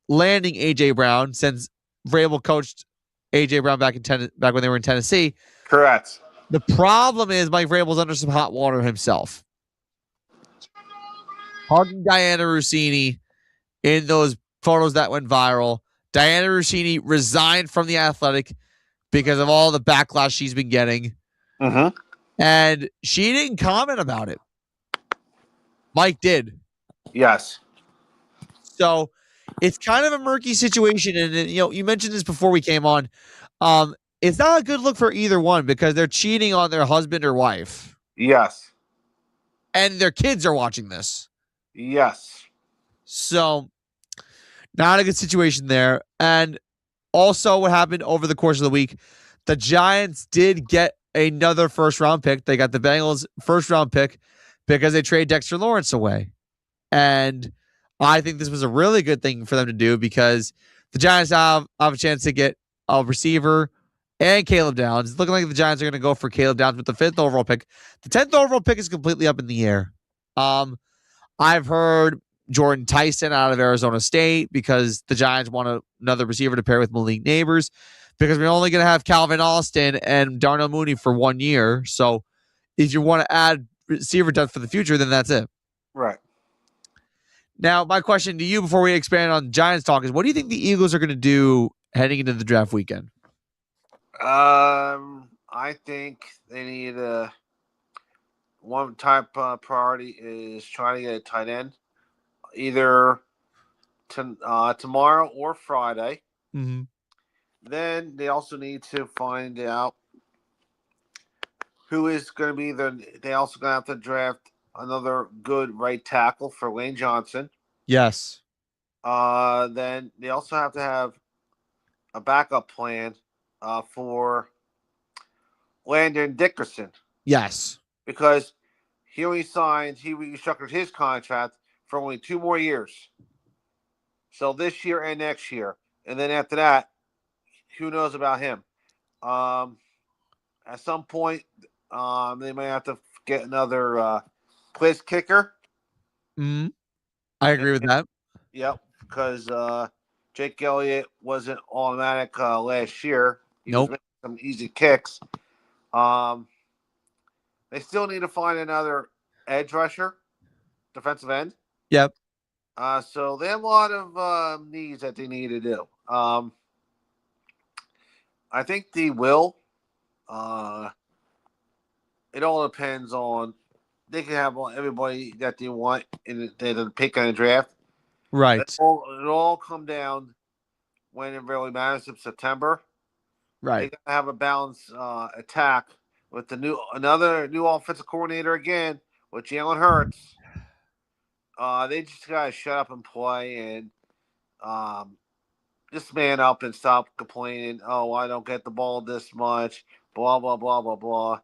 Speaker 1: landing A.J. Brown since Vrabel coached A.J. Brown back when they were in Tennessee.
Speaker 2: Correct.
Speaker 1: The problem is Mike Vrabel's under some hot water himself. Hugging Diana Rossini in those photos that went viral. Diana Rossini resigned from the Athletic because of all the backlash she's been getting. And she didn't comment about it. Mike did.
Speaker 2: Yes.
Speaker 1: So it's kind of a murky situation. And, you mentioned this before we came on. It's not a good look for either one because they're cheating on their husband or wife.
Speaker 2: Yes.
Speaker 1: And their kids are watching this.
Speaker 2: Yes.
Speaker 1: So, not a good situation there. And also what happened over the course of the week, the Giants did get another first-round pick. They got the Bengals' first-round pick because they traded Dexter Lawrence away. And I think this was a really good thing for them to do because the Giants have a chance to get a receiver and Caleb Downs. It's looking like the Giants are going to go for Caleb Downs with the 5th overall pick. The 10th overall pick is completely up in the air. I've heard Jordan Tyson out of Arizona State because the Giants want another receiver to pair with Malik Neighbors because we're only going to have Calvin Austin and Darnell Mooney for 1 year. So if you want to add receiver depth for the future, then that's it.
Speaker 2: Right.
Speaker 1: Now, my question to you before we expand on Giants talk is, what do you think the Eagles are going to do heading into the draft weekend?
Speaker 2: I think they need one type priority is trying to get a tight end either tomorrow or Friday. Then they also need to find out who is going to be they also going to have to draft another good right tackle for Lane Johnson.
Speaker 1: Yes.
Speaker 2: Then they also have to have a backup plan for Landon Dickerson.
Speaker 1: Yes.
Speaker 2: Because he restructured his contract for only 2 more years. So this year and next year. And then after that, who knows about him? At some point, they might have to get another place kicker.
Speaker 1: I agree with that.
Speaker 2: Yep, because Jake Elliott wasn't automatic last year. He was making some easy kicks. They still need to find another edge rusher, defensive end.
Speaker 1: Yep.
Speaker 2: So they have a lot of needs that they need to do. I think they will. It all depends on they can have everybody that they want in the pick in the draft.
Speaker 1: Right.
Speaker 2: It all come down when it really matters in September.
Speaker 1: Right.
Speaker 2: They gotta have a balanced attack with another new offensive coordinator again with Jalen Hurts. They just gotta shut up and play and just man up and stop complaining. Oh, I don't get the ball this much. Blah blah blah blah blah.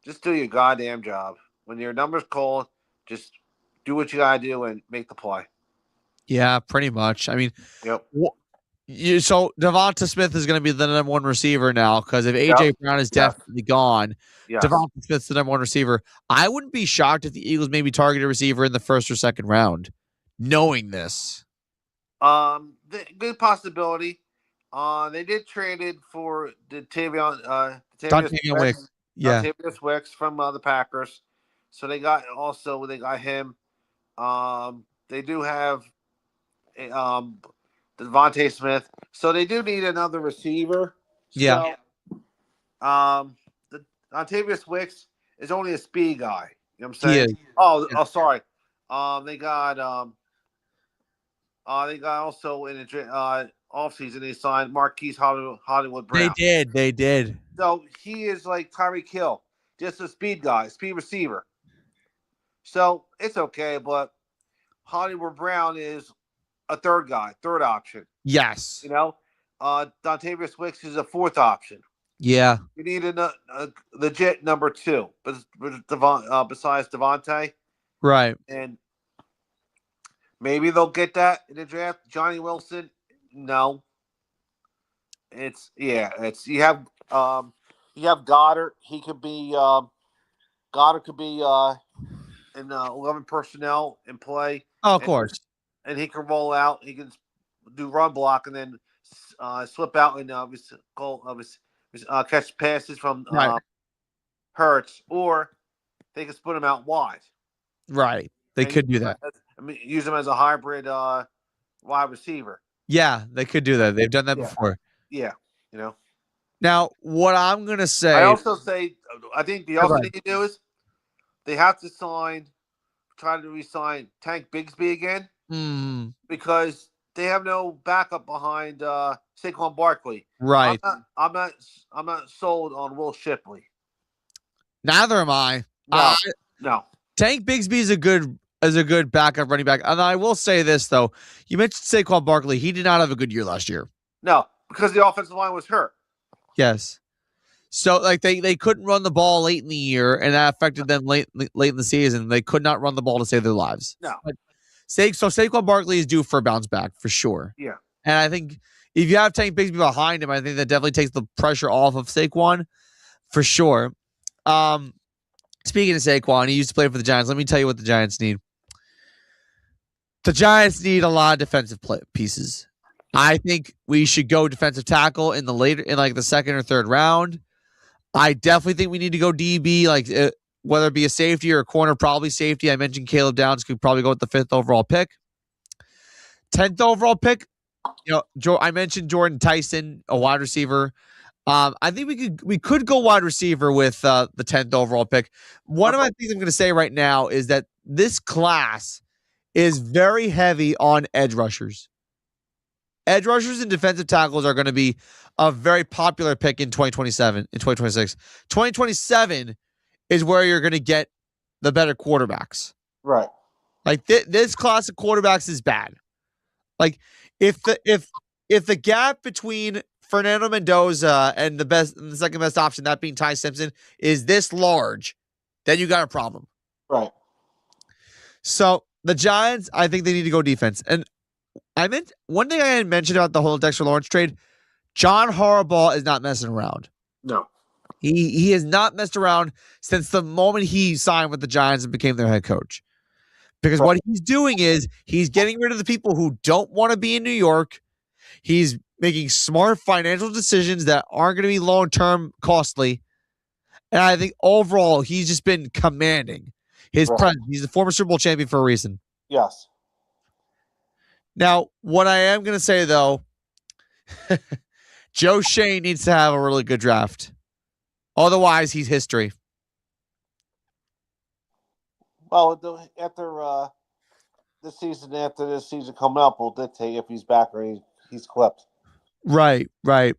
Speaker 2: Just do your goddamn job. When your number's called, just do what you gotta do and make the play.
Speaker 1: Yeah, pretty much. I mean,
Speaker 2: Yep.
Speaker 1: So Devonta Smith is going to be the number one receiver now because if AJ Brown is definitely gone, Devonta Smith's the number one receiver. I wouldn't be shocked if the Eagles maybe target a receiver in the first or second round, knowing this.
Speaker 2: Good possibility. They did trade it for Dontayvion
Speaker 1: Wicks. Yeah.
Speaker 2: Dontayvion Wicks from the Packers. So they got him. They do have Devontae Smith. So they do need another receiver.
Speaker 1: Yeah.
Speaker 2: So, the Dontayvion Wicks is only a speed guy. You know what I'm saying? Oh, sorry. They got also in the offseason they signed Marquise Hollywood Brown.
Speaker 1: They did.
Speaker 2: So he is like Tyreek Hill, just a speed guy, speed receiver. So it's okay, but Hollywood Brown is a third option.
Speaker 1: Yes.
Speaker 2: You know, Dontayvion Wicks is a fourth option.
Speaker 1: Yeah.
Speaker 2: You need a legit number two, besides Devontae.
Speaker 1: Right.
Speaker 2: And maybe they'll get that in the draft. Johnny Wilson, no. You have Goddard. Goddard could be in 11 personnel and play.
Speaker 1: Oh, of course.
Speaker 2: And he can roll out. He can do run block and then slip out and catch passes from Hurts, or they can split him out wide.
Speaker 1: Right. They could do that.
Speaker 2: Use him as a hybrid wide receiver.
Speaker 1: Yeah, they could do that. They've done that before.
Speaker 2: Yeah,
Speaker 1: Now, what I'm going to say...
Speaker 2: I think the other thing to do is they have to try to re-sign Tank Bigsby again because they have no backup behind Saquon Barkley.
Speaker 1: Right.
Speaker 2: I'm not sold on Will Shipley.
Speaker 1: Neither am I.
Speaker 2: No.
Speaker 1: Tank Bigsby is a good backup running back. And I will say this, though. You mentioned Saquon Barkley. He did not have a good year last year.
Speaker 2: No, because the offensive line was hurt.
Speaker 1: Yes. So, they couldn't run the ball late in the year, and that affected them late in the season. They could not run the ball to save their lives.
Speaker 2: No.
Speaker 1: So Saquon Barkley is due for a bounce back, for sure.
Speaker 2: Yeah.
Speaker 1: And I think if you have Tank Bigsby behind him, I think that definitely takes the pressure off of Saquon, for sure. Speaking of Saquon, he used to play for the Giants. Let me tell you what the Giants need. The Giants need a lot of defensive pieces. I think we should go defensive tackle in the second or third round. I definitely think we need to go DB, whether it be a safety or a corner, probably safety. I mentioned Caleb Downs could probably go with the 5th overall pick. 10th overall pick, I mentioned Jordan Tyson, a wide receiver. I think we could go wide receiver with the 10th overall pick. One of my things I'm going to say right now is that this class is very heavy on edge rushers. Edge rushers and defensive tackles are going to be a very popular pick in 2027, in 2026. 2027 is where you're going to get the better quarterbacks.
Speaker 2: Right.
Speaker 1: This class of quarterbacks is bad. If the gap between Fernando Mendoza and the second best option, that being Ty Simpson, is this large, then you got a problem.
Speaker 2: Right.
Speaker 1: So the Giants, I think they need to go defense. And one thing I had mentioned about the whole Dexter Lawrence trade, John Harbaugh is not messing around.
Speaker 2: No.
Speaker 1: He has not messed around since the moment he signed with the Giants and became their head coach. Because what he's doing is he's getting rid of the people who don't want to be in New York. He's making smart financial decisions that aren't going to be long-term costly. And I think overall, he's just been commanding his presence. He's the former Super Bowl champion for a reason.
Speaker 2: Yes.
Speaker 1: Now, what I am going to say, though, Joe Shane needs to have a really good draft. Otherwise, he's history.
Speaker 2: Well, after this season coming up, will dictate if he's back or he's clipped.
Speaker 1: Right. I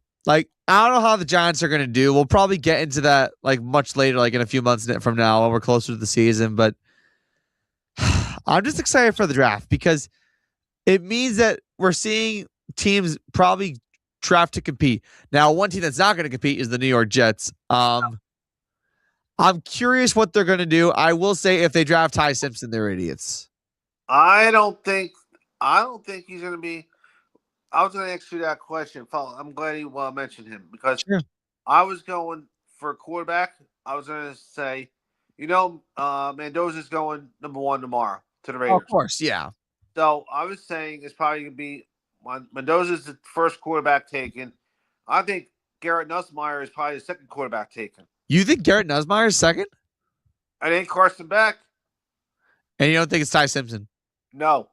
Speaker 1: don't know how the Giants are going to do. We'll probably get into that much later, in a few months from now when we're closer to the season. But I'm just excited for the draft because it means that we're seeing teams probably draft to compete. Now, one team that's not going to compete is the New York Jets. I'm curious what they're going to do. I will say if they draft Ty Simpson, they're idiots.
Speaker 2: I don't think he's going to be. I was going to ask you that question. I'm glad you mentioned him because
Speaker 1: Sure.
Speaker 2: I was going for a quarterback. I was going to say, Mendoza's going number 1 tomorrow to the
Speaker 1: Of
Speaker 2: Raiders.
Speaker 1: course, yeah.
Speaker 2: So I was saying it's probably going to be Mendoza's the first quarterback taken. I think Garrett Nussmeier is probably the second quarterback taken.
Speaker 1: You think Garrett Nussmeier is second?
Speaker 2: I think Carson Beck.
Speaker 1: And you don't think it's Ty Simpson?
Speaker 2: No.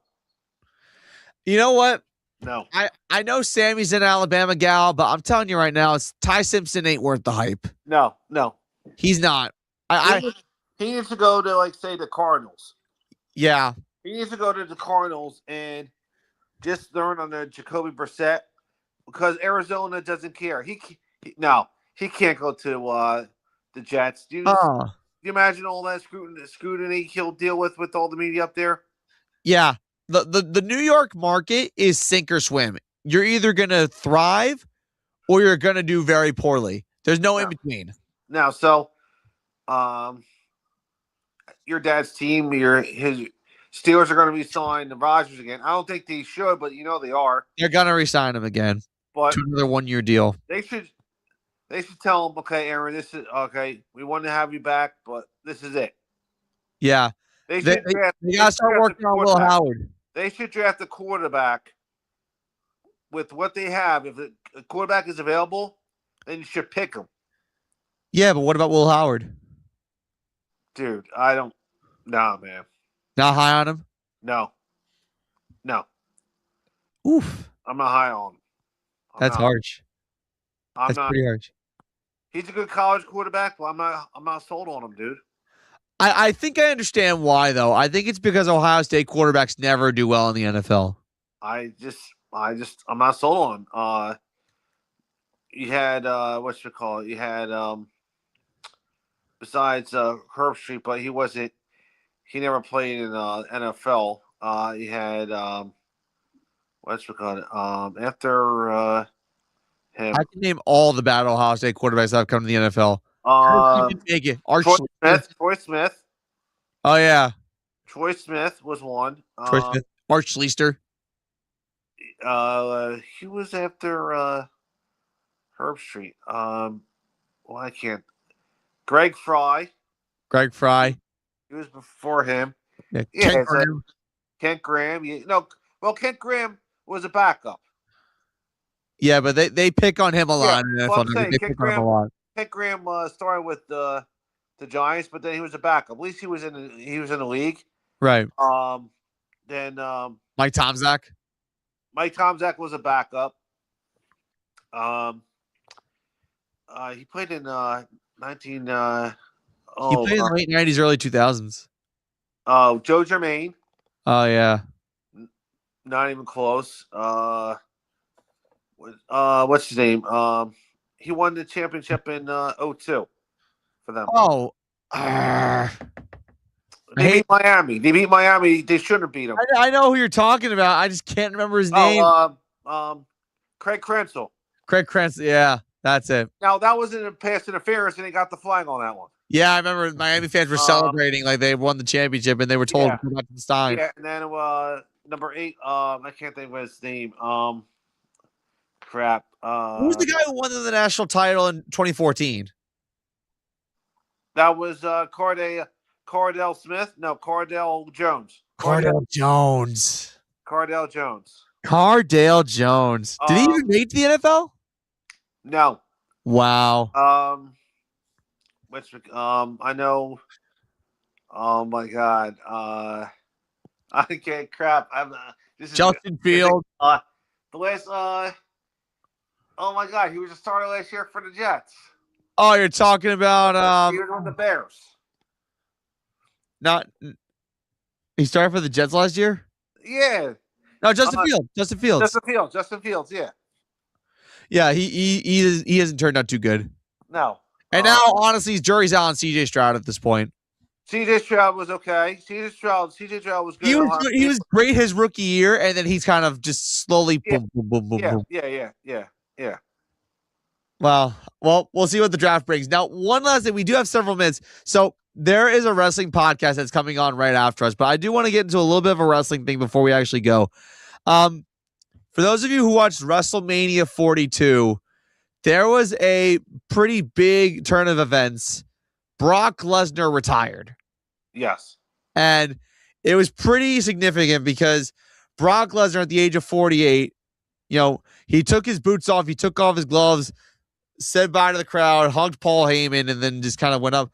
Speaker 1: You know what?
Speaker 2: No.
Speaker 1: I know Sammy's an Alabama gal, but I'm telling you right now, it's Ty Simpson ain't worth the hype.
Speaker 2: No.
Speaker 1: He's not.
Speaker 2: He needs to go to, like, say, the Cardinals.
Speaker 1: Yeah.
Speaker 2: He needs to go to the Cardinals and just learn on the Jacoby Brissett because Arizona doesn't care. He can't go to the Jets. Do you imagine all that scrutiny he'll deal with all the media up there?
Speaker 1: Yeah. The New York market is sink or swim. You're either going to thrive or you're going to do very poorly. There's no in between.
Speaker 2: Now, so your dad's team, his Steelers are going to be signed to Rodgers again. I don't think they should, but they are.
Speaker 1: They're going to re-sign him again.
Speaker 2: But
Speaker 1: to another 1-year deal.
Speaker 2: They should tell him, okay, Aaron, this is okay. We want to have you back, but this is it.
Speaker 1: Yeah. They got to start working on Will Howard.
Speaker 2: They should draft a quarterback with what they have. If the quarterback is available, then you should pick him.
Speaker 1: Yeah, but what about Will Howard?
Speaker 2: Dude, I don't. Nah, man.
Speaker 1: Not high on him?
Speaker 2: No.
Speaker 1: Oof.
Speaker 2: I'm not high on him.
Speaker 1: That's harsh. That's pretty harsh.
Speaker 2: He's a good college quarterback, but I'm not sold on him, dude.
Speaker 1: I think I understand why, though. I think it's because Ohio State quarterbacks never do well in the NFL.
Speaker 2: I'm not sold on him. You had You had besides Herb Street, but he never played in NFL. You had after him.
Speaker 1: I can name all the bad Ohio State quarterbacks that have come to the NFL.
Speaker 2: Troy Smith.
Speaker 1: Oh yeah,
Speaker 2: Troy Smith was one.
Speaker 1: Troy Smith. Mark Schleister.
Speaker 2: He was after Herb Street. I can't. Greg Fry. He was before him.
Speaker 1: Yeah,
Speaker 2: Kent Graham. Kent Graham was a backup.
Speaker 1: Yeah, but they pick on him a lot in the NFL.
Speaker 2: Kent Graham started with the Giants, but then he was a backup. At least he was in the league.
Speaker 1: Right.
Speaker 2: Then
Speaker 1: Mike Tomczak.
Speaker 2: Mike Tomczak was a backup. He played in 19.
Speaker 1: He played in the late 90s, early 2000s.
Speaker 2: Joe Germain.
Speaker 1: Oh yeah.
Speaker 2: Not even close. What's his name? He won the championship in 2002 for them.
Speaker 1: Oh.
Speaker 2: They beat Miami. They shouldn't have beat him.
Speaker 1: I know who you're talking about. I just can't remember his name.
Speaker 2: Craig Krenzel.
Speaker 1: Yeah, that's it.
Speaker 2: Now, that was in a pass interference, and they got the flag on that one.
Speaker 1: Yeah, I remember Miami fans were celebrating like they won the championship, and they were told to come back to the Stein.
Speaker 2: Yeah, and then number 8, I can't think of his name. Crap.
Speaker 1: Who was the guy who won the national title in 2014?
Speaker 2: That was Cardell Smith. No, Cardell Jones.
Speaker 1: Cardell Jones.
Speaker 2: Cardell Jones.
Speaker 1: Did he even make the NFL?
Speaker 2: No.
Speaker 1: Wow.
Speaker 2: I know. Oh my God. I can't crap.
Speaker 1: Justin Fields.
Speaker 2: The last. Oh my God, he was a starter last year for the Jets.
Speaker 1: Oh, you're talking about
Speaker 2: he was on the Bears.
Speaker 1: He started for the Jets last year?
Speaker 2: Yeah.
Speaker 1: No, Justin Fields.
Speaker 2: Justin Fields, yeah.
Speaker 1: Yeah, he hasn't turned out too good.
Speaker 2: No.
Speaker 1: And now, honestly, jury's out on CJ Stroud at this point.
Speaker 2: CJ Stroud was okay. CJ Stroud was good.
Speaker 1: He was great his rookie year, and then he's kind of just slowly boom.
Speaker 2: Yeah.
Speaker 1: Well, we'll see what the draft brings. Now, one last thing, we do have several minutes. So there is a wrestling podcast that's coming on right after us, but I do want to get into a little bit of a wrestling thing before we actually go. For those of you who watched WrestleMania 42, there was a pretty big turn of events. Brock Lesnar retired.
Speaker 2: Yes.
Speaker 1: And it was pretty significant because Brock Lesnar at the age of 48, he took his boots off, he took off his gloves, said bye to the crowd, hugged Paul Heyman, and then just kind of went up.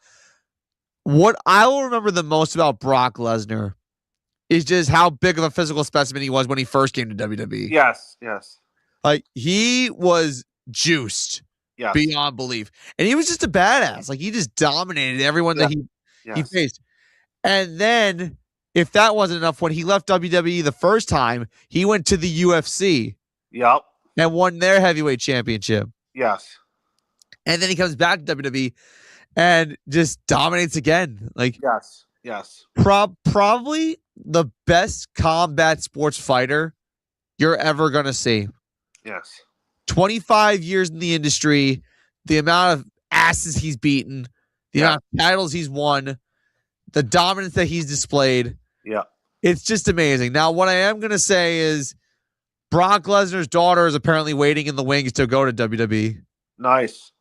Speaker 1: What I will remember the most about Brock Lesnar is just how big of a physical specimen he was when he first came to WWE.
Speaker 2: Yes, yes.
Speaker 1: Like, he was juiced beyond belief. And he was just a badass. Like, he just dominated everyone that he faced. And then, if that wasn't enough, when he left WWE the first time, he went to the UFC.
Speaker 2: Yep.
Speaker 1: And won their heavyweight championship.
Speaker 2: Yes.
Speaker 1: And then he comes back to WWE and just dominates again. Like,
Speaker 2: yes.
Speaker 1: Probably the best combat sports fighter you're ever going to see.
Speaker 2: Yes.
Speaker 1: 25 years in the industry, the amount of asses he's beaten, the amount of titles he's won, the dominance that he's displayed.
Speaker 2: Yeah.
Speaker 1: It's just amazing. Now, what I am going to say is Brock Lesnar's daughter is apparently waiting in the wings to go to WWE.
Speaker 2: Nice.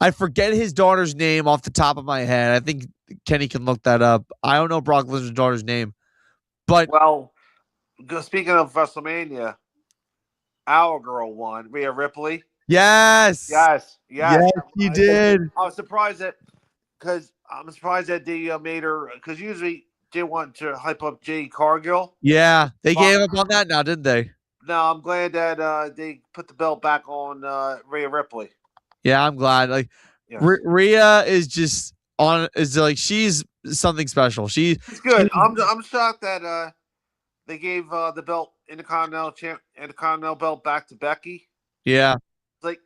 Speaker 1: I forget his daughter's name off the top of my head. I think Kenny can look that up. I don't know Brock Lesnar's daughter's name. But
Speaker 2: well, speaking of WrestleMania, our girl won, Rhea Ripley.
Speaker 1: Yes.
Speaker 2: Yes,
Speaker 1: she did.
Speaker 2: I was surprised that they made her, because usually they want to hype up Jade Cargill.
Speaker 1: Yeah, they gave up on that now, didn't they?
Speaker 2: No, I'm glad that they put the belt back on Rhea Ripley.
Speaker 1: Yeah, I'm glad. Like, Rhea is just she's something special. She's
Speaker 2: good. I'm shocked that they gave the belt Intercontinental belt back to Becky.
Speaker 1: Yeah,
Speaker 2: like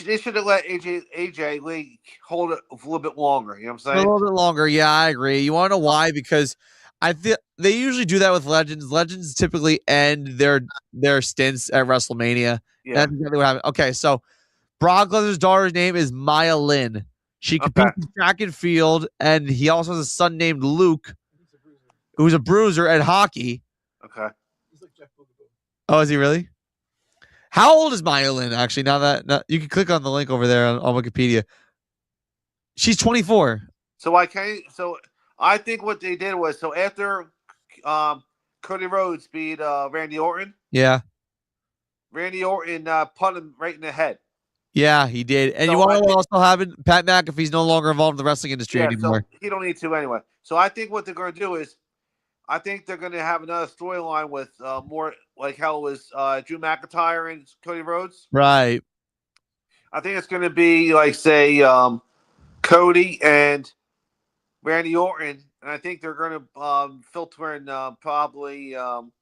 Speaker 2: they should have let AJ Lee hold it a little bit longer. You know what I'm saying?
Speaker 1: A little bit longer. Yeah, I agree. You want to know why? Because I feel they usually do that with legends. Legends typically end their stints at WrestleMania.
Speaker 2: Yeah,
Speaker 1: that's exactly what happened. Okay, so Brock Lesnar's daughter's name is Maya Lynn. She competes in track and field, and he also has a son named Luke, who's a bruiser at hockey.
Speaker 2: Okay.
Speaker 1: Oh, is he really? How old is Maya Lynn, actually? Now you can click on the link over there on Wikipedia. She's 24.
Speaker 2: So I think what they did was, so after Cody Rhodes beat Randy Orton.
Speaker 1: Yeah.
Speaker 2: Randy Orton put him right in the head.
Speaker 1: Yeah, he did. And you want to know what also happened? Pat McAfee's no longer involved in the wrestling industry anymore.
Speaker 2: So he don't need to anyway. So I think what they're going to do is, I think they're going to have another storyline with more like how it was Drew McIntyre and Cody Rhodes.
Speaker 1: Right.
Speaker 2: I think it's going to be like, say, Cody and Randy Orton, and I think they're going to filter in probably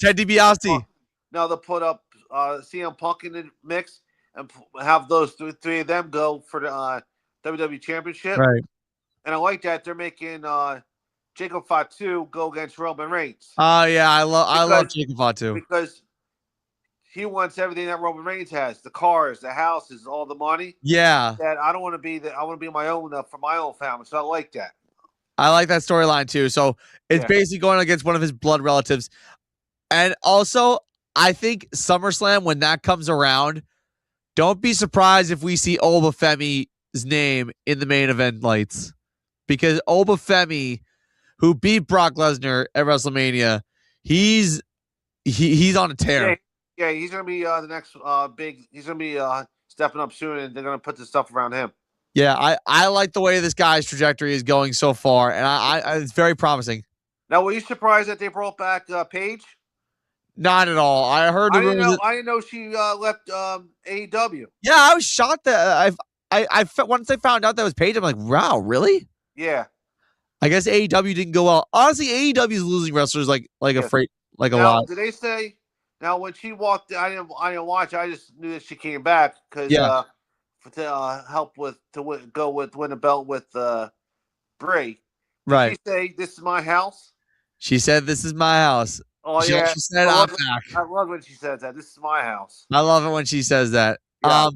Speaker 1: Ted DiBiase.
Speaker 2: No, they'll put up CM Punk in the mix and have those three of them go for the WWE Championship.
Speaker 1: Right.
Speaker 2: And I like that they're making Jacob Fatu go against Roman Reigns.
Speaker 1: Oh yeah, I love Jacob Fatu
Speaker 2: because he wants everything that Roman Reigns has: the cars, the houses, all the money.
Speaker 1: Yeah.
Speaker 2: That I don't want to be that. I want to be my own for my own family. So I like that.
Speaker 1: I like that storyline too. So it's basically going against one of his blood relatives, and also I think SummerSlam, when that comes around, don't be surprised if we see Obafemi's name in the main event lights, because Obafemi, who beat Brock Lesnar at WrestleMania, he's on a tear.
Speaker 2: Yeah, he's gonna be the next big. He's gonna be stepping up soon, and they're gonna put the stuff around him.
Speaker 1: Yeah, I like the way this guy's trajectory is going so far, and I it's very promising.
Speaker 2: Now, were you surprised that they brought back Paige?
Speaker 1: Not at all. I heard. I
Speaker 2: didn't know she left AEW.
Speaker 1: Yeah, I was shocked that I once I found out that was Paige, I'm like, wow, really?
Speaker 2: Yeah.
Speaker 1: I guess AEW didn't go well. Honestly, AEW is losing wrestlers like a freight, like a lot.
Speaker 2: Did they say now when she walked? I didn't watch. I just knew that she came back because to help win the belt with Bray.
Speaker 1: Right.
Speaker 2: Did she say, "This is my house"?
Speaker 1: She said, "This is my house."
Speaker 2: Oh
Speaker 1: she said,
Speaker 2: I
Speaker 1: "I'm back."
Speaker 2: I love when she says that. This is my house.
Speaker 1: I love it when she says that.
Speaker 2: Yeah.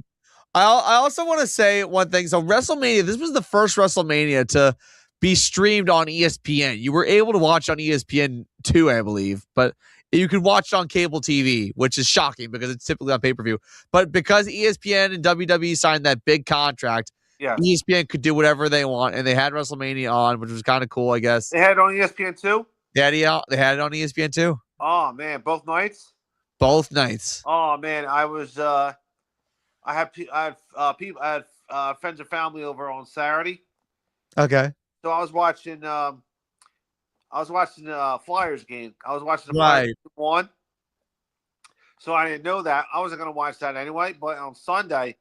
Speaker 1: I also want to say one thing. So WrestleMania, this was the first WrestleMania to be streamed on ESPN. You were able to watch on ESPN2, I believe, but you could watch it on cable TV, which is shocking because it's typically on pay-per-view. But because ESPN and WWE signed that big contract, ESPN could do whatever they want, and they had WrestleMania on, which was kind of cool, I guess.
Speaker 2: They had it on ESPN too?
Speaker 1: They had it on ESPN too.
Speaker 2: Oh man, both nights?
Speaker 1: Both nights.
Speaker 2: Oh man, I had friends and family over on Saturday.
Speaker 1: Okay.
Speaker 2: So I was watching Flyers game. I was watching the Flyers one. So I didn't know that. I wasn't going to watch that anyway. But on Sunday,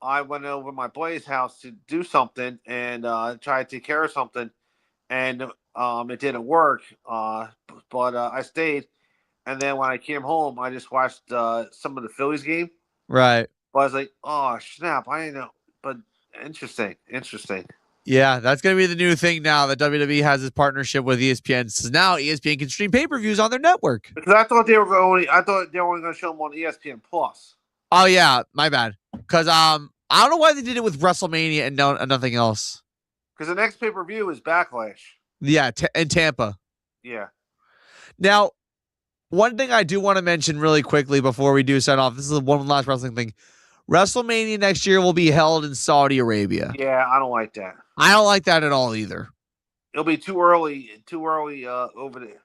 Speaker 2: I went over to my boy's house to do something and try to take care of something. And it didn't work. But I stayed. And then when I came home, I just watched some of the Phillies game.
Speaker 1: Right.
Speaker 2: But I was like, oh, snap. I didn't know. But interesting.
Speaker 1: Yeah, that's going to be the new thing now that WWE has this partnership with ESPN. So now ESPN can stream pay-per-views on their network.
Speaker 2: Because I thought they were only going to show them on ESPN Plus.
Speaker 1: Oh yeah, my bad. Because I don't know why they did it with WrestleMania and nothing else.
Speaker 2: Because the next pay-per-view is Backlash.
Speaker 1: Yeah, in Tampa.
Speaker 2: Yeah.
Speaker 1: Now, one thing I do want to mention really quickly before we do sign off. This is one last wrestling thing. WrestleMania next year will be held in Saudi Arabia.
Speaker 2: Yeah, I don't like that.
Speaker 1: I don't like that at all either.
Speaker 2: It'll be too early over
Speaker 1: there.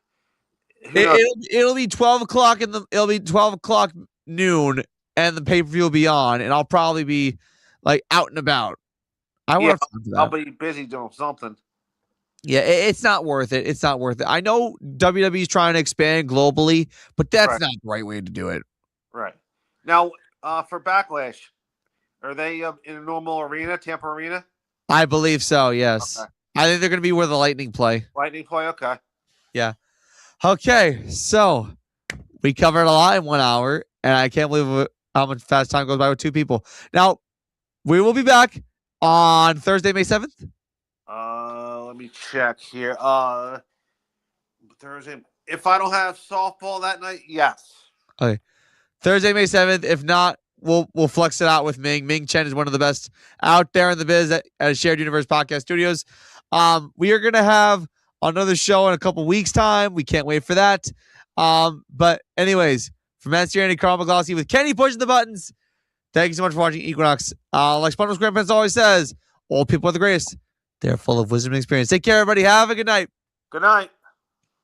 Speaker 1: It'll be 12 o'clock it'll be 12 o'clock noon and the pay-per-view will be on and I'll probably be like out and about.
Speaker 2: I'll be busy doing something.
Speaker 1: Yeah, it's not worth it. It's not worth it. I know WWE's trying to expand globally, but that's not the right way to do it.
Speaker 2: Right. Now, for Backlash, are they in a normal arena, Tampa Arena?
Speaker 1: I believe so, yes. Okay. I think they're going to be where the Lightning play.
Speaker 2: Lightning play, okay.
Speaker 1: Yeah. Okay, so we covered a lot in 1 hour, and I can't believe how much fast time goes by with two people. Now, we will be back on Thursday, May 7th.
Speaker 2: Let me check here. Thursday. If I don't have softball that night, yes.
Speaker 1: Okay. Thursday, May 7th. If not, we'll flex it out with Ming. Ming Chen is one of the best out there in the biz at Shared Universe Podcast Studios. We are going to have another show in a couple weeks' time. We can't wait for that. But anyways, from Siriani, Carl Maglowski with Kenny pushing the buttons. Thank you so much for watching Equinox. Like SpongeBob's grandparents always says, old people are the greatest. They're full of wisdom and experience. Take care, everybody. Have a good night.
Speaker 2: Good night.